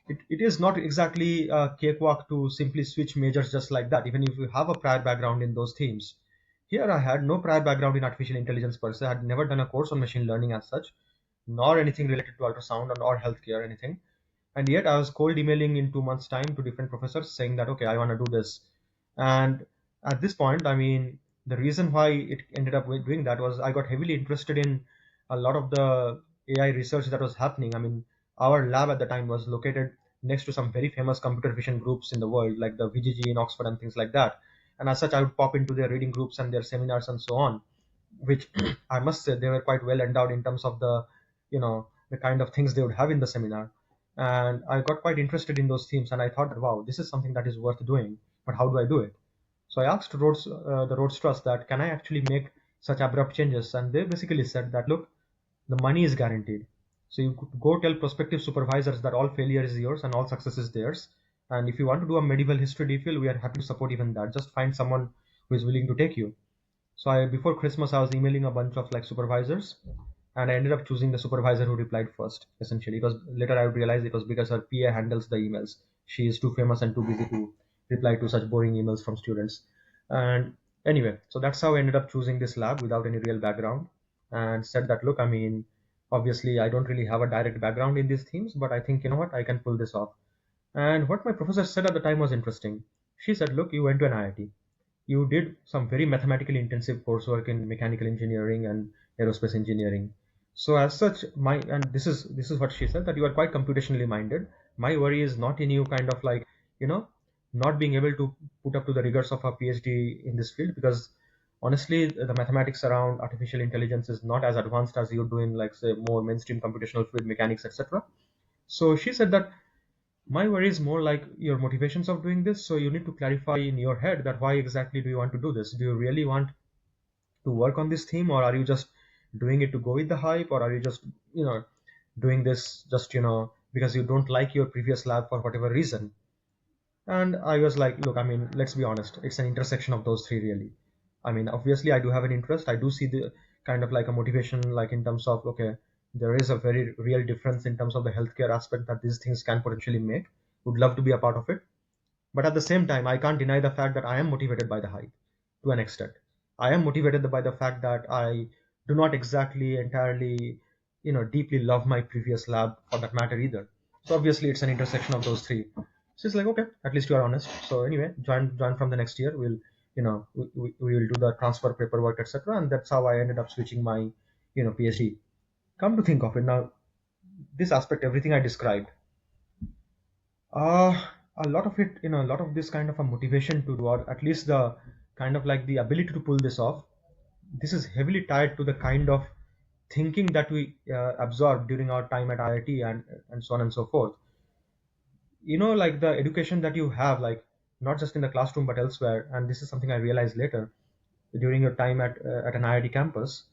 S2: it is not exactly a cakewalk to simply switch majors just like that, even if you have a prior background in those themes. Here, I had no prior background in artificial intelligence per se. I had never done a course on machine learning as such, nor anything related to ultrasound or healthcare or anything. And yet, I was cold emailing in 2 months' time to different professors saying that, okay, I want to do this. And at this point, I mean, the reason why it ended up doing that was I got heavily interested in a lot of the AI research that was happening. I mean, our lab at the time was located next to some very famous computer vision groups in the world, like the VGG in Oxford and things like that. And as such, I would pop into their reading groups and their seminars and so on, which I must say they were quite well endowed in terms of the kind of things they would have in the seminar. And I got quite interested in those themes, and I thought, wow, this is something that is worth doing. But how do I do it? So I asked the Rhodes Trust that can I actually make such abrupt changes, and they basically said that, look, the money is guaranteed. So you could go tell prospective supervisors that all failure is yours and all success is theirs. And if you want to do a medieval history DPhil, we are happy to support even that. Just find someone who is willing to take you. So before Christmas, I was emailing a bunch of like supervisors, and I ended up choosing the supervisor who replied first. Essentially, it was later I realized it was because her PA handles the emails. She is too famous and too busy to reply to such boring emails from students. And anyway, so that's how I ended up choosing this lab without any real background, and said that, look, I mean, obviously, I don't really have a direct background in these themes, but I think, you know what, I can pull this off. And what my professor said at the time was interesting. She said, look, you went to an IIT, you did some very mathematically intensive coursework in mechanical engineering and aerospace engineering. So as such, my and this is what she said, that you are quite computationally minded. My worry is not in you kind of like, you know, not being able to put up to the rigors of a PhD in this field, because honestly, the mathematics around artificial intelligence is not as advanced as you do in, like, say, more mainstream computational fluid mechanics, etc. So she said that my worry is more like your motivations of doing this. So you need to clarify in your head that why exactly do you want to do this? Do you really want to work on this theme, or are you just doing it to go with the hype, or are you just, doing this just, because you don't like your previous lab for whatever reason? And I was like, look, I mean, let's be honest, it's an intersection of those three, really. I mean, obviously, I do have an interest. I do see the kind of like a motivation, like in terms of, okay, there is a very real difference in terms of the healthcare aspect that these things can potentially make. Would love to be a part of it. But at the same time, I can't deny the fact that I am motivated by the hype to an extent. I am motivated by the fact that I do not exactly entirely, deeply love my previous lab for that matter either. So obviously, it's an intersection of those three. She's like, okay, at least you are honest. So anyway, join from the next year. We'll, we will do the transfer paperwork, etc. And that's how I ended up switching my, PhD. Come to think of it now, this aspect, everything I described, uh, a lot of it, a lot of this kind of a motivation to do, or at least the kind of like the ability to pull this off, this is heavily tied to the kind of thinking that we absorb during our time at IIT, and so on and so forth. Like the education that you have, like not just in the classroom but elsewhere, and this is something I realized later. during your time at an IIT campus,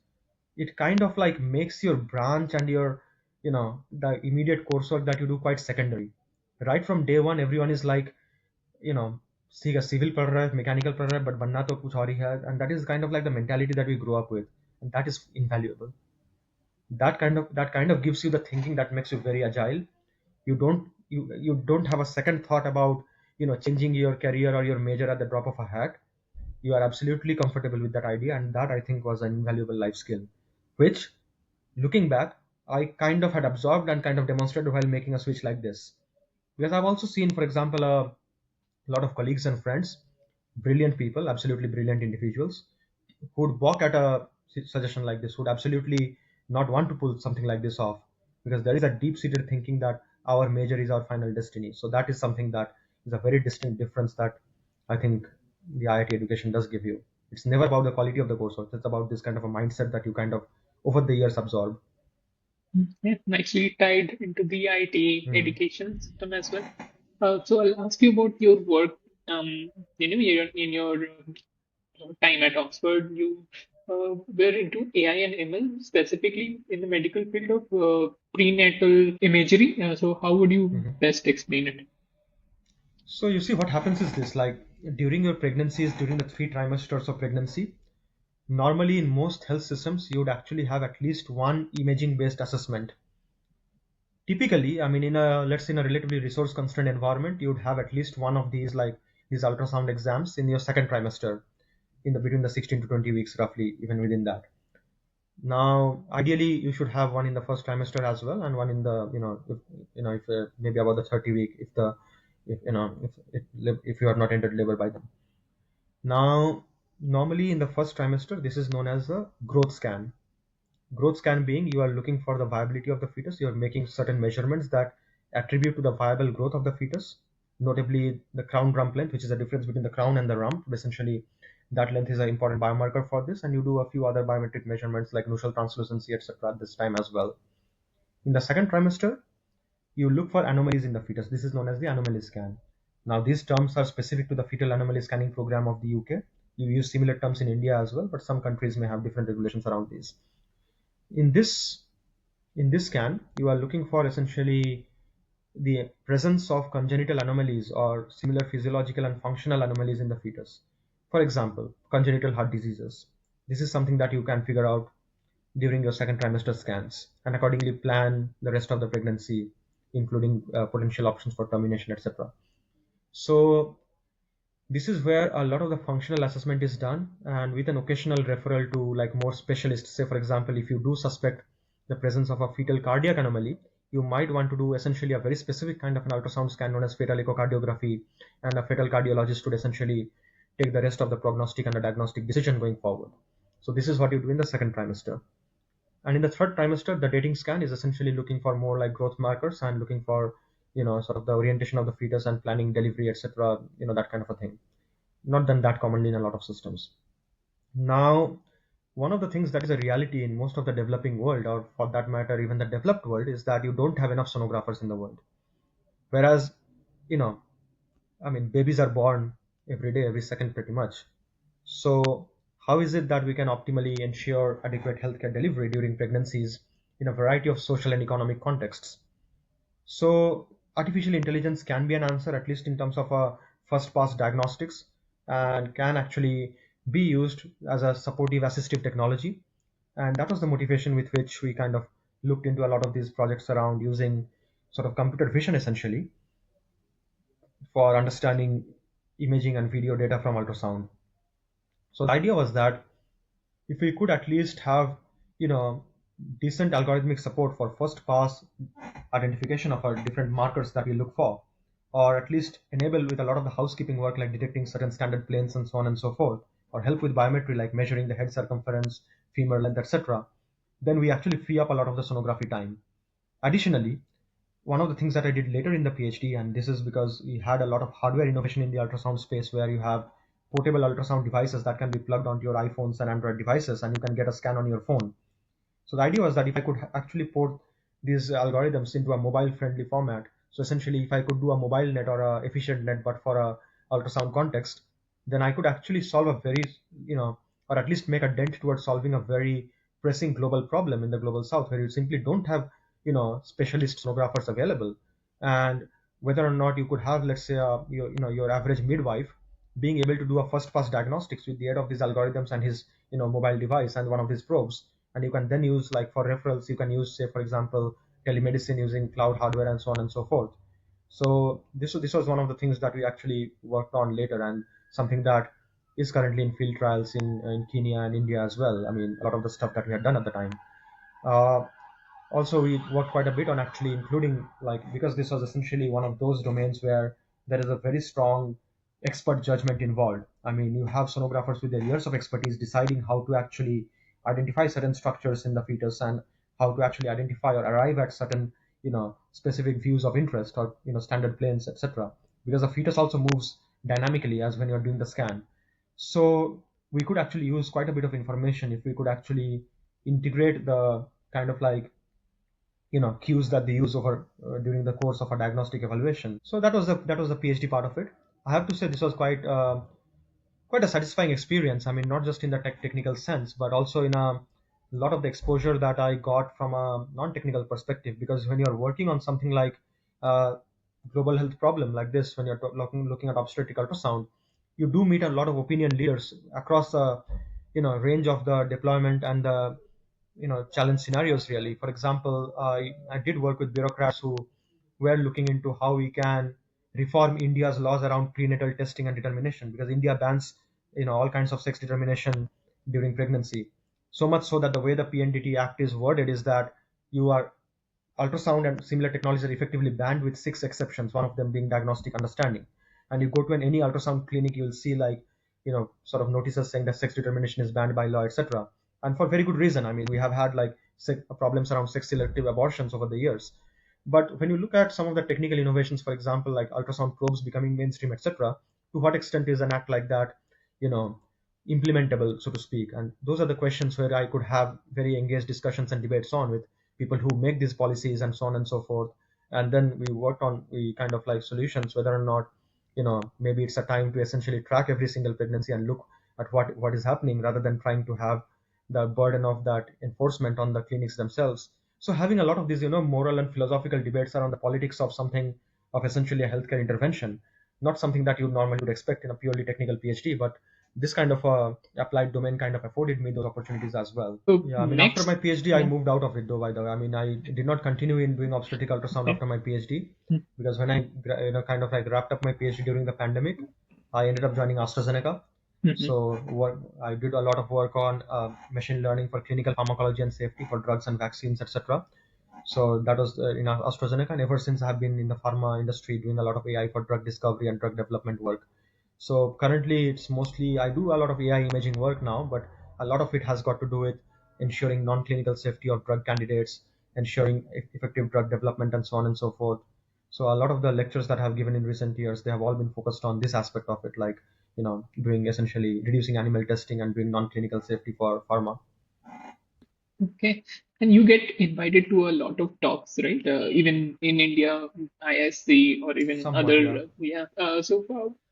S2: it kind of like makes your branch and your, the immediate coursework that you do quite secondary. Right from day one, everyone is like, you know सीखा civil पढ़ रहा है, mechanical पढ़ रहा है, but बनना तो कुछ और ही है, and that is kind of like the mentality that we grew up with, and that is invaluable. That kind of gives you the thinking that makes you very agile. You don't have a second thought about changing your career or your major at the drop of a hat. You are absolutely comfortable with that idea, and that I think was an invaluable life skill, which, looking back, I kind of had absorbed and kind of demonstrated while making a switch like this. Because I've also seen, for example, a lot of colleagues and friends, brilliant people, absolutely brilliant individuals, who would balk at a suggestion like this, would absolutely not want to pull something like this off, because there is a deep-seated thinking that our major is our final destiny. So that is something that is a very distinct difference that I think the IIT education does give you. It's never about the quality of the coursework. It's about this kind of a mindset that you kind of over the years absorb.
S1: Yeah, nicely tied into the IT
S2: Hmm.
S1: education system as well. So I'll ask you about your work. In your time at Oxford, you were into AI and ML, specifically in the medical field of prenatal imagery. So how would you
S2: Mhm.
S1: best explain it?
S2: So you see, what happens is this: like during your pregnancies, during the 3 trimesters of pregnancy, normally in most health systems, you would actually have at least one imaging-based assessment. Typically, I mean, let's say in a relatively resource-constrained environment, you would have at least one of these, like these ultrasound exams in your second trimester, in the between the 16 to 20 weeks, roughly, even within that. Now, ideally, you should have one in the first trimester as well, and one in the, if maybe about the 30 week, if you are not entered labor by them. Now, normally in the first trimester, this is known as the growth scan. Growth scan being you are looking for the viability of the fetus, you are making certain measurements that attribute to the viable growth of the fetus, notably the crown rump length, which is the difference between the crown and the rump. Essentially, that length is an important biomarker for this, and you do a few other biometric measurements like nuchal translucency, etc. at this time as well. In the second trimester, you look for anomalies in the fetus. This is known as the anomaly scan. Now, these terms are specific to the fetal anomaly scanning program of the UK. You use similar terms in India as well, but some countries may have different regulations around these. In this in this scan, you are looking for essentially the presence of congenital anomalies or similar physiological and functional anomalies in the fetus. For example, congenital heart diseases. This is something that you can figure out during your second trimester scans and accordingly plan the rest of the pregnancy, including potential options for termination, etc. So this is where a lot of the functional assessment is done, and with an occasional referral to like more specialists. Say, for example, if you do suspect the presence of a fetal cardiac anomaly, you might want to do essentially a very specific kind of an ultrasound scan known as fetal echocardiography, and a fetal cardiologist would essentially take the rest of the prognostic and the diagnostic decision going forward. So this is what you do in the second trimester. And in the third trimester, the dating scan is essentially looking for more like growth markers and looking for, sort of the orientation of the fetus and planning delivery, etc. That kind of a thing. Not done that commonly in a lot of systems. Now, one of the things that is a reality in most of the developing world, or for that matter, even the developed world, is that you don't have enough sonographers in the world. Whereas, you know, I mean, babies are born every day, every second, pretty much. So, how is it that we can optimally ensure adequate healthcare delivery during pregnancies in a variety of social and economic contexts? So, artificial intelligence can be an answer, at least in terms of a first pass diagnostics, and can actually be used as a supportive assistive technology. And that was the motivation with which we kind of looked into a lot of these projects around using sort of computer vision essentially for understanding imaging and video data from ultrasound. So the idea was that if we could at least have, you know, decent algorithmic support for first pass identification of our different markers that we look for, or at least enable with a lot of the housekeeping work like detecting certain standard planes and so on and so forth, or help with biometry like measuring the head circumference, femur length, etc., then we actually free up a lot of the sonography time. Additionally, one of the things that I did later in the PhD, and this is because we had a lot of hardware innovation in the ultrasound space where you have portable ultrasound devices that can be plugged onto your iPhones and Android devices, and you can get a scan on your phone. So the idea was that if I could actually port these algorithms into a mobile friendly format, so essentially if I could do a mobile net or a efficient net but for a ultrasound context, then I could actually solve a very, you know, or at least make a dent towards solving a very pressing global problem in the global south, where you simply don't have specialist sonographers available. And whether or not you could have, let's say, your average midwife being able to do a first pass diagnostics with the aid of these algorithms and his mobile device and one of these probes, and you can then use, like, for referrals, you can use, say, for example, telemedicine using cloud hardware and so on and so forth. So this was one of the things that we actually worked on later, and something that is currently in field trials in Kenya and India as well. I mean, a lot of the stuff that we had done at the time. Uh, Also, we worked quite a bit on actually including, like, because this was essentially one of those domains where there is a very strong expert judgment involved. I mean, you have sonographers with their years of expertise deciding how to actually identify certain structures in the fetus, and how to actually identify or arrive at certain specific views of interest, or standard planes, etc., because the fetus also moves dynamically as when you're doing the scan. So we could actually use quite a bit of information if we could actually integrate the kind of, like, cues that they use over during the course of a diagnostic evaluation. So that was the PhD part of it. I have to say this was quite a satisfying experience. I mean, not just in the technical sense, but also in a lot of the exposure that I got from a non-technical perspective. Because when you're working on something like a global health problem like this, when you're looking at obstetric ultrasound, you do meet a lot of opinion leaders across the range of the deployment and the challenge scenarios. Really, for example, I did work with bureaucrats who were looking into how we can reform India's laws around prenatal testing and determination, because India bans all kinds of sex determination during pregnancy, so much so that the way the PNDT Act is worded is that you are ultrasound and similar technologies are effectively banned with six exceptions, one of them being diagnostic understanding. And you go to any ultrasound clinic, you'll see, like, sort of notices saying that sex determination is banned by law, etc. And for very good reason. I mean, we have had, like, problems around sex selective abortions over the years. But when you look at some of the technical innovations, for example, like ultrasound probes becoming mainstream, etc., to what extent is an act like that, you know, implementable, so to speak? And those are the questions where I could have very engaged discussions and debates on with people who make these policies and so on and so forth. And then we kind of, like, solutions, whether or not maybe it's a time to essentially track every single pregnancy and look at what is happening, rather than trying to have the burden of that enforcement on the clinics themselves. So having a lot of these moral and philosophical debates around the politics of something, of essentially a healthcare intervention, not something that you normally would expect in a purely technical PhD, but this kind of applied domain kind of afforded me those opportunities as well.
S1: So
S2: Yeah, I mean, after my
S1: next,
S2: PhD, I
S1: yeah,
S2: moved out of it, though. By the way, I mean, I did not continue in doing obstetric ultrasound
S1: okay.
S2: after my PhD, because when I kind of, like, wrapped up my PhD during the pandemic, I ended up joining AstraZeneca.
S1: Mm-hmm.
S2: So I did a lot of work on machine learning for clinical pharmacology and safety for drugs and vaccines, etc. So that was in AstraZeneca, and ever since I have been in the pharma industry doing a lot of AI for drug discovery and drug development work. So currently, it's mostly, I do a lot of AI imaging work now, but a lot of it has got to do with ensuring non-clinical safety of drug candidates, ensuring effective drug development, and so on and so forth. So a lot of the lectures that I have given in recent years, they have all been focused on this aspect of it, like doing, essentially, reducing animal testing and doing non-clinical safety for pharma.
S1: Okay. And you get invited to a lot of talks, right? Even in India, ISC, or even
S2: Somewhat, yeah.
S1: other, yeah.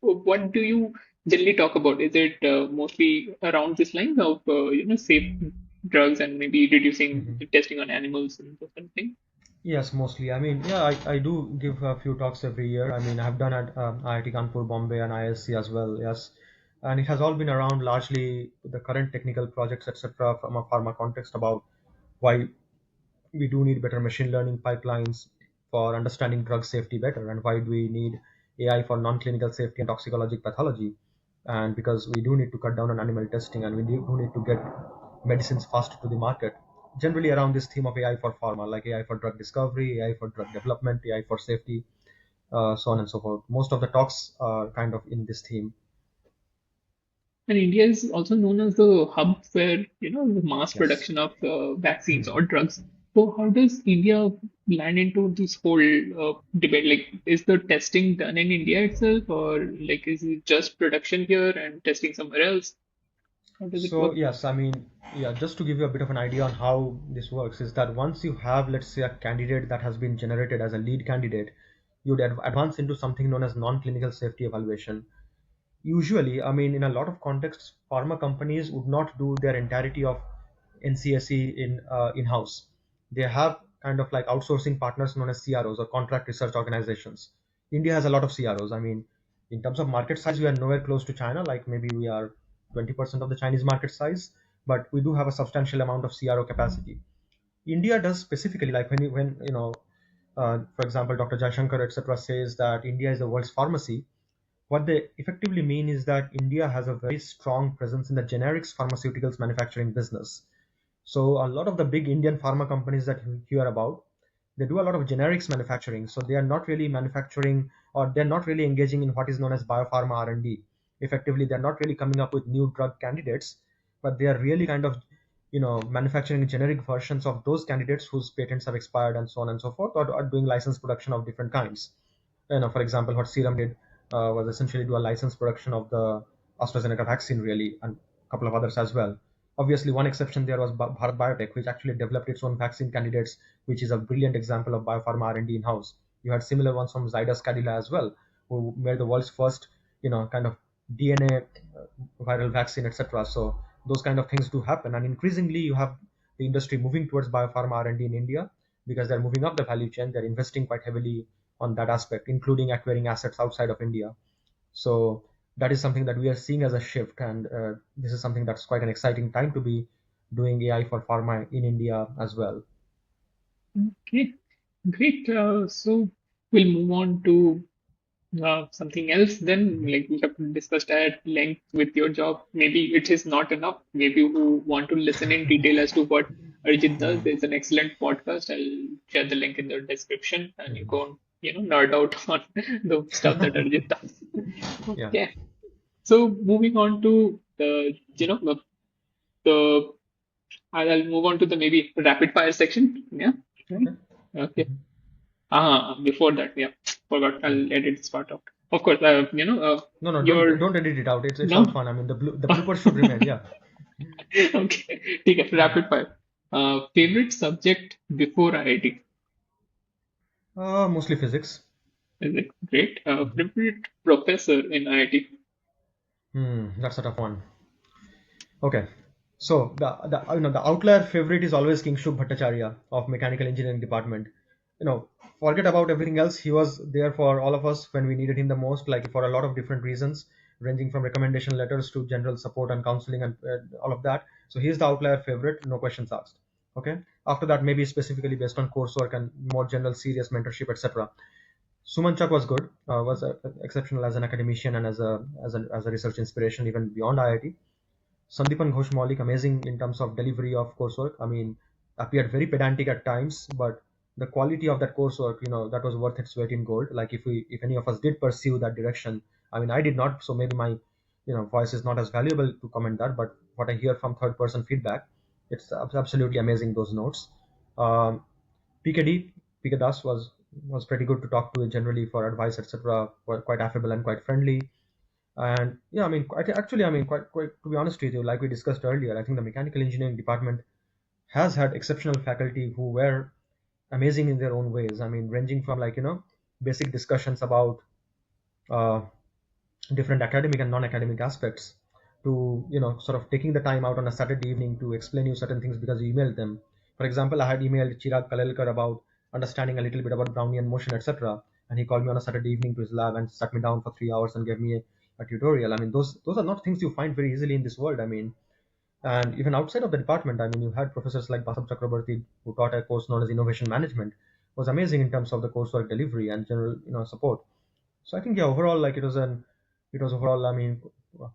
S1: What do you generally talk about? Is it mostly around this line of, safe drugs and maybe reducing
S2: Mhm.
S1: the testing on animals and that kind of thing?
S2: Yes, mostly. I mean, yeah, I do give a few talks every year. I mean, I've done at IIT Kanpur, Bombay, and ISC as well. Yes, and it has all been around largely the current technical projects, etc., from a pharma context, about why we do need better machine learning pipelines for understanding drug safety better, and why do we need AI for non-clinical safety and toxicologic pathology, and because we do need to cut down on animal testing, and we do need to get medicines faster to the market. Generally around this theme of AI for pharma, like AI for drug discovery, AI for drug development, AI for safety, so on and so forth. Most of the talks are kind of in this theme.
S1: And India is also known as the hub where, the mass
S2: Yes.
S1: production of vaccines
S2: Hmm.
S1: or drugs. So how does India land into this whole debate? Like, is the testing done in India itself, or like is it just production here and testing somewhere else? How does it
S2: So
S1: work?
S2: yes, I mean, yeah, just to give you a bit of an idea on how this works, is that once you have, let's say, a candidate that has been generated as a lead candidate, you'd advance into something known as non-clinical safety evaluation. usually, I mean, in a lot of contexts, pharma companies would not do their entirety of NCSE in-house. They have kind of like outsourcing partners known as CROs, or contract research organizations. India has a lot of CROs. I mean, in terms of market size, we are nowhere close to China. Like maybe we are 20% of the Chinese market size, but we do have a substantial amount of CRO capacity. India does specifically, like when for example, Dr. Jaishankar, etc., says that India is the world's pharmacy. What they effectively mean is that India has a very strong presence in the generics pharmaceuticals manufacturing business. So a lot of the big Indian pharma companies that you hear about, they do a lot of generics manufacturing. So they are not really manufacturing, or they're not really engaging in what is known as biopharma R&D. Effectively, they're not really coming up with new drug candidates, but they are really kind of manufacturing generic versions of those candidates whose patents have expired and so on and so forth, or doing license production of different kinds. For example, what Serum did was essentially do a license production of the AstraZeneca vaccine, really, and a couple of others as well. Obviously, one exception there was Bharat Biotech, which actually developed its own vaccine candidates, which is a brilliant example of biopharma R&D in-house. You had similar ones from Zydus Cadila as well, who made the world's first, kind of DNA viral vaccine, etc. So those kind of things do happen, and increasingly you have the industry moving towards biopharma R&D in India because they're moving up the value chain. They're investing quite heavily on that aspect, including acquiring assets outside of India. So that is something that we are seeing as a shift, and this is something that's quite an exciting time to be doing AI for pharma in India as well.
S1: Okay, great. So we'll move on to something else then. Like we have discussed at length with your job. Maybe it is not enough. Maybe you want to listen in detail as to what Arijit does.
S2: Mhm.
S1: There's an excellent podcast. I'll share the link in the description, and you
S2: Mhm.
S1: go, nerd out on the stuff that Arijit does.
S2: Yeah.
S1: Okay. So moving on to the I'll move on to the maybe rapid fire section. Yeah. Right.
S2: Okay.
S1: Okay.
S2: Mhm.
S1: Before that, yeah, forgot.
S2: Yeah.
S1: I'll edit this part out. Of course,
S2: No, no, don't
S1: your
S2: don't edit it out. It's all
S1: no.
S2: fun. I mean, the bloopers should remain. Yeah.
S1: Okay. ठीक है. Rapid fire. Favorite subject before IIT?
S2: Mostly physics.
S1: Is it great?
S2: Mhm.
S1: Favorite professor in IIT?
S2: That's a tough one. Okay. So the outlier favorite is always King Shub Bhattacharya of Mechanical Engineering Department. Forget about everything else. He was there for all of us when we needed him the most, like for a lot of different reasons, ranging from recommendation letters to general support and counseling and all of that. So he's the outlier favorite, no questions asked. Okay. After that, maybe specifically based on coursework and more general serious mentorship, etc. Sumanchak was good, was exceptional as an academician and as a research inspiration even beyond IIT. Sandipan Ghosh Maulik, amazing in terms of delivery of coursework. I mean, appeared very pedantic at times, but the quality of that coursework, that was worth its weight in gold. Like if any of us did pursue that direction, I mean, I did not, so maybe my, voice is not as valuable to comment that. But what I hear from third person feedback, it's absolutely amazing, those notes. Um, PKD, PK Das was pretty good to talk to generally for advice, etc. Were quite affable and quite friendly. And yeah, I mean, actually, I mean, quite to be honest with you, like we discussed earlier, I think the mechanical engineering department has had exceptional faculty who were amazing in their own ways. I mean, ranging from like basic discussions about uh, different academic and non-academic aspects to sort of taking the time out on a Saturday evening to explain you certain things because you emailed them. For example, I had emailed Chirag Kalelkar about understanding a little bit about Brownian motion, etc., and he called me on a Saturday evening to his lab and sat me down for 3 hours and gave me a tutorial. I mean, those are not things you find very easily in this world. I mean, and even outside of the department, I mean, you had professors like Basab Chakrabarti, who taught a course known as Innovation Management, was amazing in terms of the coursework delivery and general, support. So I think yeah, overall, like it was overall. I mean,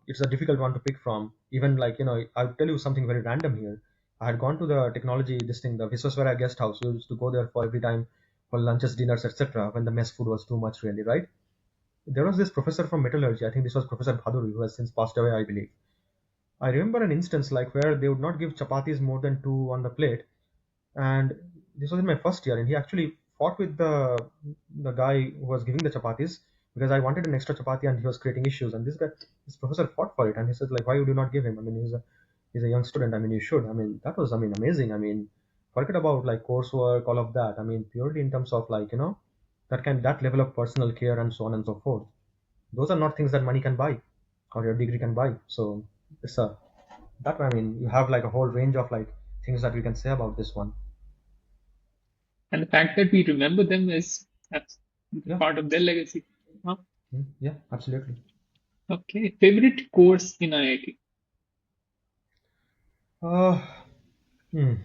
S2: it's a difficult one to pick from. Even like I'll tell you something very random here. I had gone to the technology this thing, the Viswasvaraya guest house. We used to go there for every time for lunches, dinners, etc. When the mess food was too much, really, right? There was this professor from metallurgy. I think this was Professor Bhaduri, who has since passed away, I believe. I remember an instance like where they would not give chapatis more than two on the plate, and this was in my first year, and he actually fought with the guy who was giving the chapatis because I wanted an extra chapati and he was creating issues, and this professor fought for it, and he said like, why would you not give him? I mean, he's a young student. I mean, you should. I mean, that was, I mean, amazing. I mean, forget about like coursework, all of that. I mean, purely in terms of like that level of personal care and so on and so forth. Those are not things that money can buy. or your degree can buy. So it's a that way, I mean, you have like a whole range of like things that we can say about this one.
S1: And the fact that we remember them is that's
S2: Yeah.
S1: part of their legacy. Huh?
S2: Yeah, absolutely.
S1: Okay. Favorite course in IIT?
S2: Uh, hmm.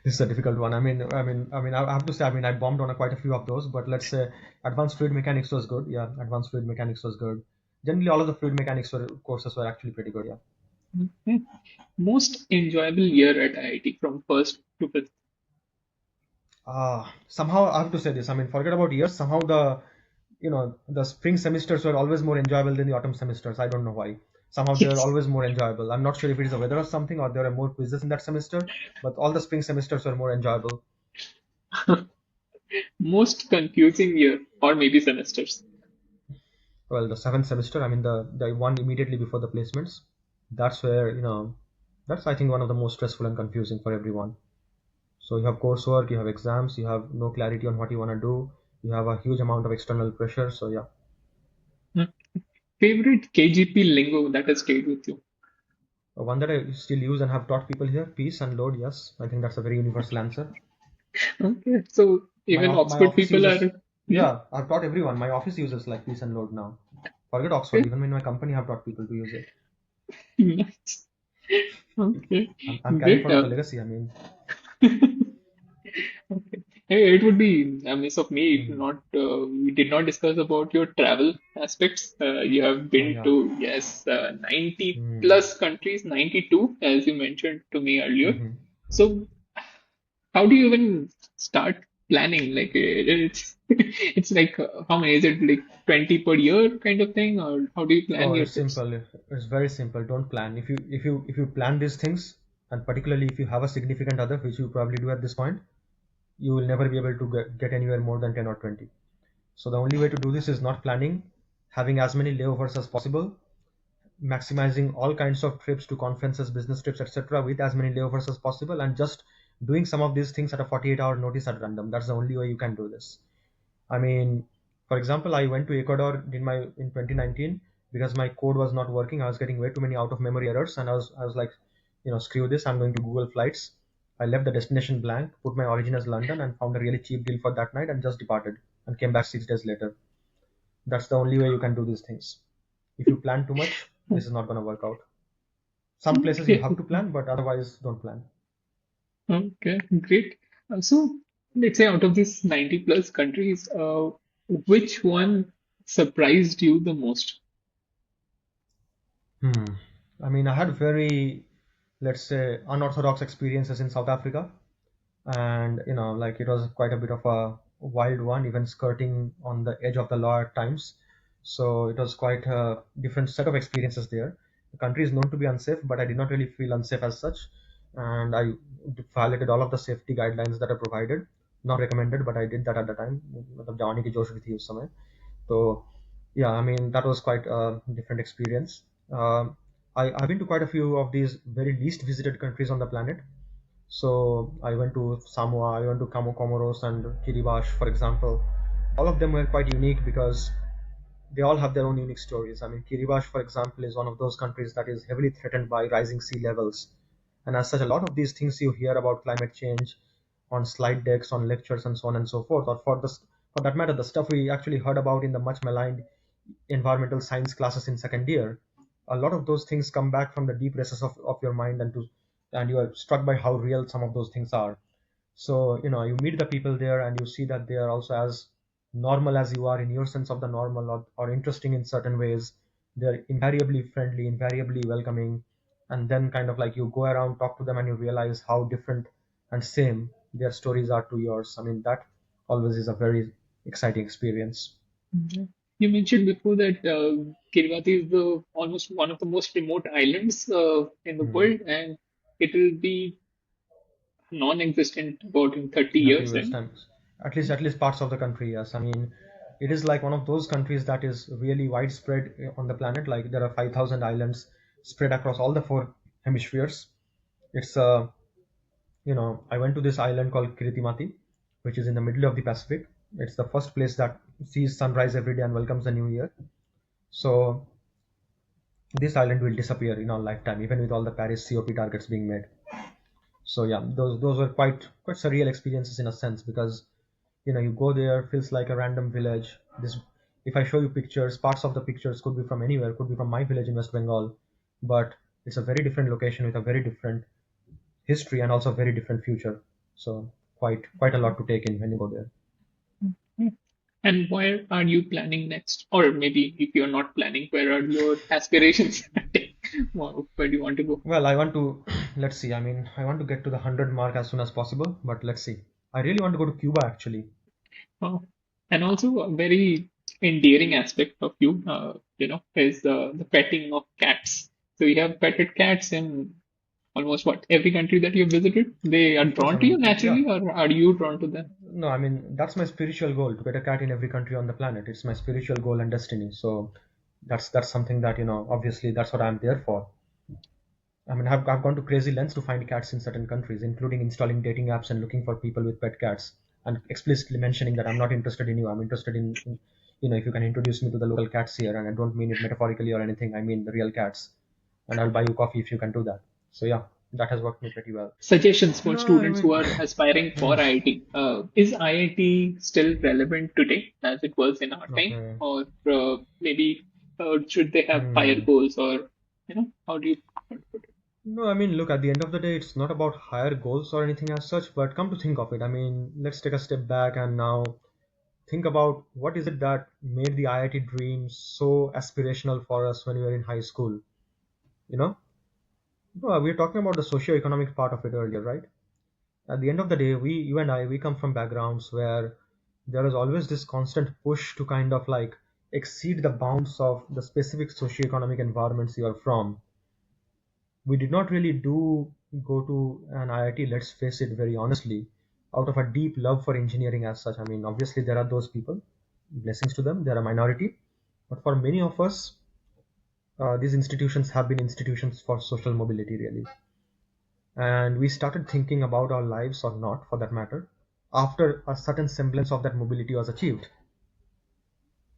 S2: This is a difficult one. I have to say, I mean, I bombed on quite a few of those, but let's say advanced fluid mechanics was good. Yeah, advanced fluid mechanics was good. Generally, all of the fluid mechanics courses were actually pretty good. Yeah.
S1: Okay. Most enjoyable year at IIT from first to fifth.
S2: Somehow I have to say this. I mean, forget about years. Somehow the spring semesters were always more enjoyable than the autumn semesters. I don't know why. Somehow they were
S1: Yes.
S2: always more enjoyable. I'm not sure if it is the weather or something, or there are more quizzes in that semester, but all the spring semesters were more enjoyable.
S1: Most confusing year, or maybe semesters.
S2: Well, the seventh semester, I mean the one immediately before the placements, that's where that's I think one of the most stressful and confusing for everyone. So you have coursework, you have exams, you have no clarity on what you want to do, you have a huge amount of external pressure. So yeah.
S1: Hmm. Favorite KGP lingo that has stayed with you?
S2: One that I still use and have taught people here, peace and load. Yes, I think that's a very universal answer.
S1: Okay. So even
S2: My
S1: Oxford
S2: office
S1: people
S2: uses,
S1: are. Hmm?
S2: yeah, I've taught everyone. My office uses like peace and load now. Forget Oxford,
S1: Okay.
S2: even in my company, I've taught people to use it.
S1: Nice. Okay.
S2: I'm carrying
S1: Great.
S2: forward the legacy. I mean,
S1: Okay. Hey, it would be a miss of me if
S2: mm,
S1: not we did not discuss about your travel aspects. You have
S2: oh
S1: been
S2: yeah.
S1: to, yes, 90
S2: Mm,
S1: plus countries, 92 as you mentioned to me earlier.
S2: hmm.
S1: So how do you even start planning? Like it's it's like how many is it like 20 per year kind of thing, or how do you plan
S2: Oh,
S1: your
S2: it's
S1: trips?
S2: simple. It's very simple. Don't plan. If you plan these things, and particularly if you have a significant other, which you probably do at this point, you will never be able to get anywhere more than 10 or 20. So the only way to do this is not planning, having as many layovers as possible, maximizing all kinds of trips to conferences, business trips, etc., with as many layovers as possible, and just doing some of these things at a 48-hour notice at random. That's the only way you can do this. I mean, for example, I went to Ecuador in 2019 because my code was not working. I was getting way too many out of memory errors, and I was like, screw this. I'm going to Google Flights. I left the destination blank, put my origin as London, and found a really cheap deal for that night, and just departed and came back 6 days later. That's the only way you can do these things. If you plan too much, this is not going to work out. Some places you
S1: Okay.
S2: have to plan, but otherwise don't plan.
S1: Okay, great. So, let's say out of these 90 plus countries, which one surprised you the most?
S2: Hmm. I mean, I had very, let's say, unorthodox experiences in South Africa, and like it was quite a bit of a wild one, even skirting on the edge of the law at times. So it was quite a different set of experiences there. The country is known to be unsafe, but I did not really feel unsafe as such, and I violated all of the safety guidelines that are provided. Not recommended, but I did that at the time. मतलब जाने की जोश भी थी उस समय. So yeah, I mean that was quite a different experience. I've been to quite a few of these very least visited countries on the planet. So I went to Samoa, I went to Comoros and Kiribati, for example. All of them were quite unique because they all have their own unique stories. I mean, Kiribati, for example, is one of those countries that is heavily threatened by rising sea levels. And as such, a lot of these things you hear about climate change on slide decks, on lectures, and so on and so forth, or for that matter, the stuff we actually heard about in the much maligned environmental science classes in second year, a lot of those things come back from the deep recesses of your mind, and you are struck by how real some of those things are. So you meet the people there and you see that they are also as normal as you are in your sense of the normal, or interesting in certain ways. They're invariably friendly, invariably welcoming, and then kind of like you go around, talk to them, and you realize how different and same their stories are to yours. I mean, that always is a very exciting experience.
S1: Mhm. You mentioned before that Kiribati is the almost one of the most remote islands in the
S2: Hmm.
S1: world, and it will be non-existent about in 30
S2: In a few
S1: years,
S2: years
S1: right?
S2: time, at least parts of the country, yes. I mean, it is like one of those countries that is really widespread on the planet. Like there are 5,000 islands spread across all the four hemispheres. It's I went to this island called Kiritimati, which is in the middle of the Pacific. It's the first place that sees sunrise every day and welcomes the new year. So this island will disappear in our lifetime, even with all the Paris COP targets being made. So yeah, those were quite surreal experiences in a sense, because you go there, feels like a random village. This, if I show you pictures, parts of the pictures could be from anywhere, could be from my village in West Bengal, but it's a very different location with a very different history and also a very different future. So quite a lot to take in when you go there.
S1: Mhm. And where are you planning next? Or maybe if you're not planning, where are your aspirations? Where do you want to go?
S2: Well, I want to let's see. I mean, I want to get to the 100 mark as soon as possible, but let's see. I really want to go to Cuba actually.
S1: Oh, and also a very endearing aspect of you, is the petting of cats. So you have petted cats in almost what every country that you've visited. They are
S2: Of course, I
S1: drawn to you
S2: mean, yeah.
S1: naturally, or are you drawn to them?
S2: No, I mean, that's my spiritual goal, to get a cat in every country on the planet. It's my spiritual goal and destiny. So that's something that, obviously that's what I'm there for. I mean, I've gone to crazy lengths to find cats in certain countries, including installing dating apps and looking for people with pet cats, and explicitly mentioning that I'm not interested in you. I'm interested in if you can introduce me to the local cats here, and I don't mean it metaphorically or anything. I mean the real cats, and I'll buy you coffee if you can do that. So yeah, that has worked me pretty well.
S1: Suggestions for
S2: No, I
S1: students who
S2: mean,
S1: are aspiring for IIT. Is IIT still relevant today as it was in our time,
S2: okay.
S1: or maybe should they have higher
S2: Hmm.
S1: goals, or how do you put it?
S2: No, I mean, look, at the end of the day, it's not about higher goals or anything as such, but come to think of it, I mean, let's take a step back and now think about what is it that made the IIT dream so aspirational for us when we were in high school. You know, no, we were talking about the socio-economic part of it earlier, right? At the end of the day, you and I, we come from backgrounds where there is always this constant push to kind of like exceed the bounds of the specific socio-economic environments you are from. We did not really do go to an IIT, let's face it very honestly, out of a deep love for engineering as such. I mean, obviously, there are those people, blessings to them, they're a minority. But for many of us, these institutions have been institutions for social mobility, really. And we started thinking about our lives, or not for that matter, after a certain semblance of that mobility was achieved,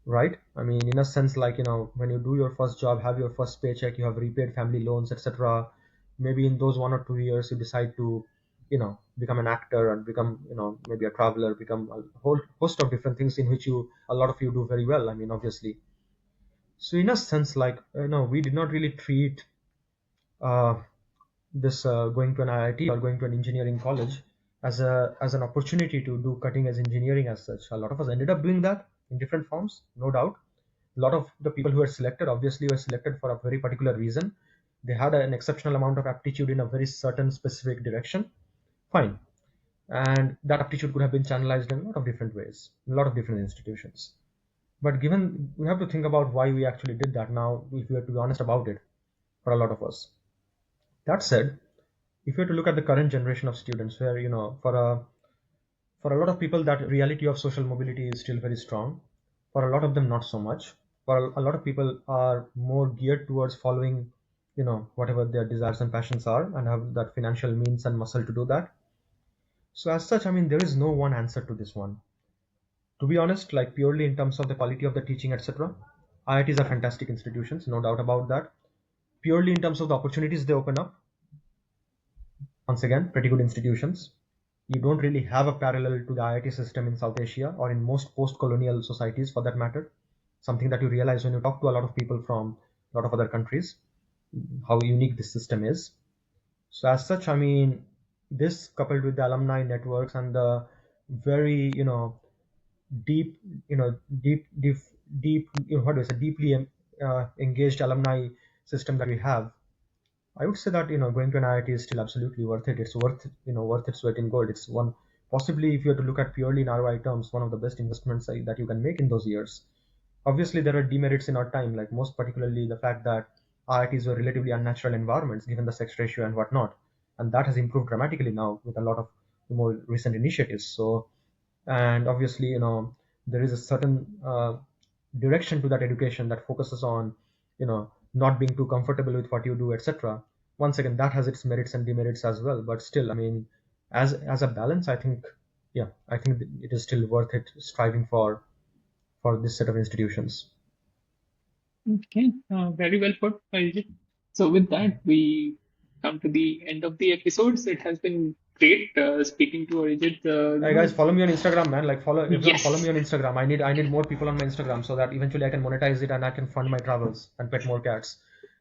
S2: right? I mean, in a sense, like, when you do your first job, have your first paycheck, you have repaid family loans, etc. Maybe in those 1 or 2 years, you decide to, become an actor and become, maybe a traveler, become a whole host of different things in which a lot of you do very well. I mean, obviously. So in a sense, like, we did not really treat uh, this going to an IIT or going to an engineering college as an opportunity to do cutting edge engineering as such. A lot of us ended up doing that in different forms, no doubt. A lot of the people who were selected obviously were selected for a very particular reason. They had an exceptional amount of aptitude in a very certain specific direction. Fine. And that aptitude could have been channelized in a lot of different ways, in a lot of different institutions. But given, we have to think about why we actually did that now, if we are to be honest about it, for a lot of us. That said, if you were to look at the current generation of students, where, for a lot of people, that reality of social mobility is still very strong. For a lot of them, not so much. For a lot of people are more geared towards following, whatever their desires and passions are, and have that financial means and muscle to do that. So as such, I mean, there is no one answer to this one. To be honest, like purely in terms of the quality of the teaching, etc., IITs are fantastic institutions, no doubt about that. Purely in terms of the opportunities they open up, once again, pretty good institutions. You don't really have a parallel to the IIT system in South Asia or in most post-colonial societies for that matter. Something that you realize when you talk to a lot of people from a lot of other countries, how unique this system is. So as such, I mean, this coupled with the alumni networks and the very, deep, deep, deep, what do I say, deeply engaged alumni system that we have, I would say that going to an IIT is still absolutely worth it. It's worth its weight in gold. It's one, possibly, if you have to look at purely in ROI terms, one of the best investments that you can make in those years. Obviously, there are demerits in our time, like most particularly the fact that IITs were relatively unnatural environments given the sex ratio and whatnot, and that has improved dramatically now with a lot of the more recent initiatives. So, and obviously, there is a certain direction to that education that focuses on, not being too comfortable with what you do, etc. Once again, that has its merits and demerits as well, but still, I mean, as a balance, I think, yeah, I think it is still worth it striving for this set of institutions.
S1: Okay, very well put, Arijit. So with that, we come to the end of the episodes. It has been great speaking to Arijit.
S2: Hey guys, follow me on Instagram, man. Like follow everyone, follow me
S1: Yes,
S2: on Instagram. I need more people on my Instagram so that eventually I can monetize it and I can fund my travels and pet more cats.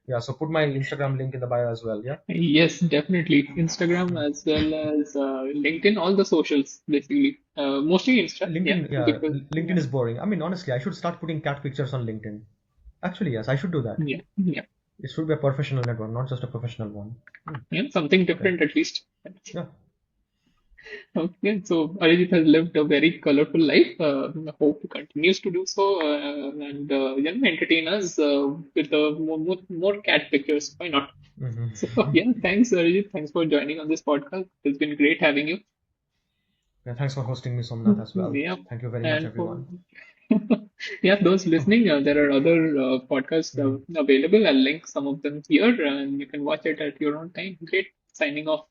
S2: Yeah, so put my Instagram link in the bio as well. Yeah.
S1: yes, definitely. Instagram as well as LinkedIn, all the socials basically. Mostly Insta, yeah,
S2: LinkedIn, yeah,
S1: because
S2: LinkedIn is boring. I mean, honestly, I should start putting cat pictures on LinkedIn. Actually, yes, I should do that.
S1: yeah, yeah,
S2: It should be a professional network, not just a professional one.
S1: yeah, something
S2: Okay.
S1: different at least.
S2: Yeah.
S1: Okay, so Arijit has lived a very colorful life. I hope he continues to do so and entertain us with more cat pictures. Why not? So
S2: Hmm.
S1: yeah, thanks Arijit. Thanks for joining on this podcast. It's been great having you.
S2: Yeah, thanks for hosting me, Somnath, as well.
S1: Yeah,
S2: Thank you very much,
S1: and for
S2: everyone.
S1: yeah, those listening, there are other podcasts
S2: Mhm.
S1: available. I'll link some of them here, and you can watch it at your own time. Great. Signing off.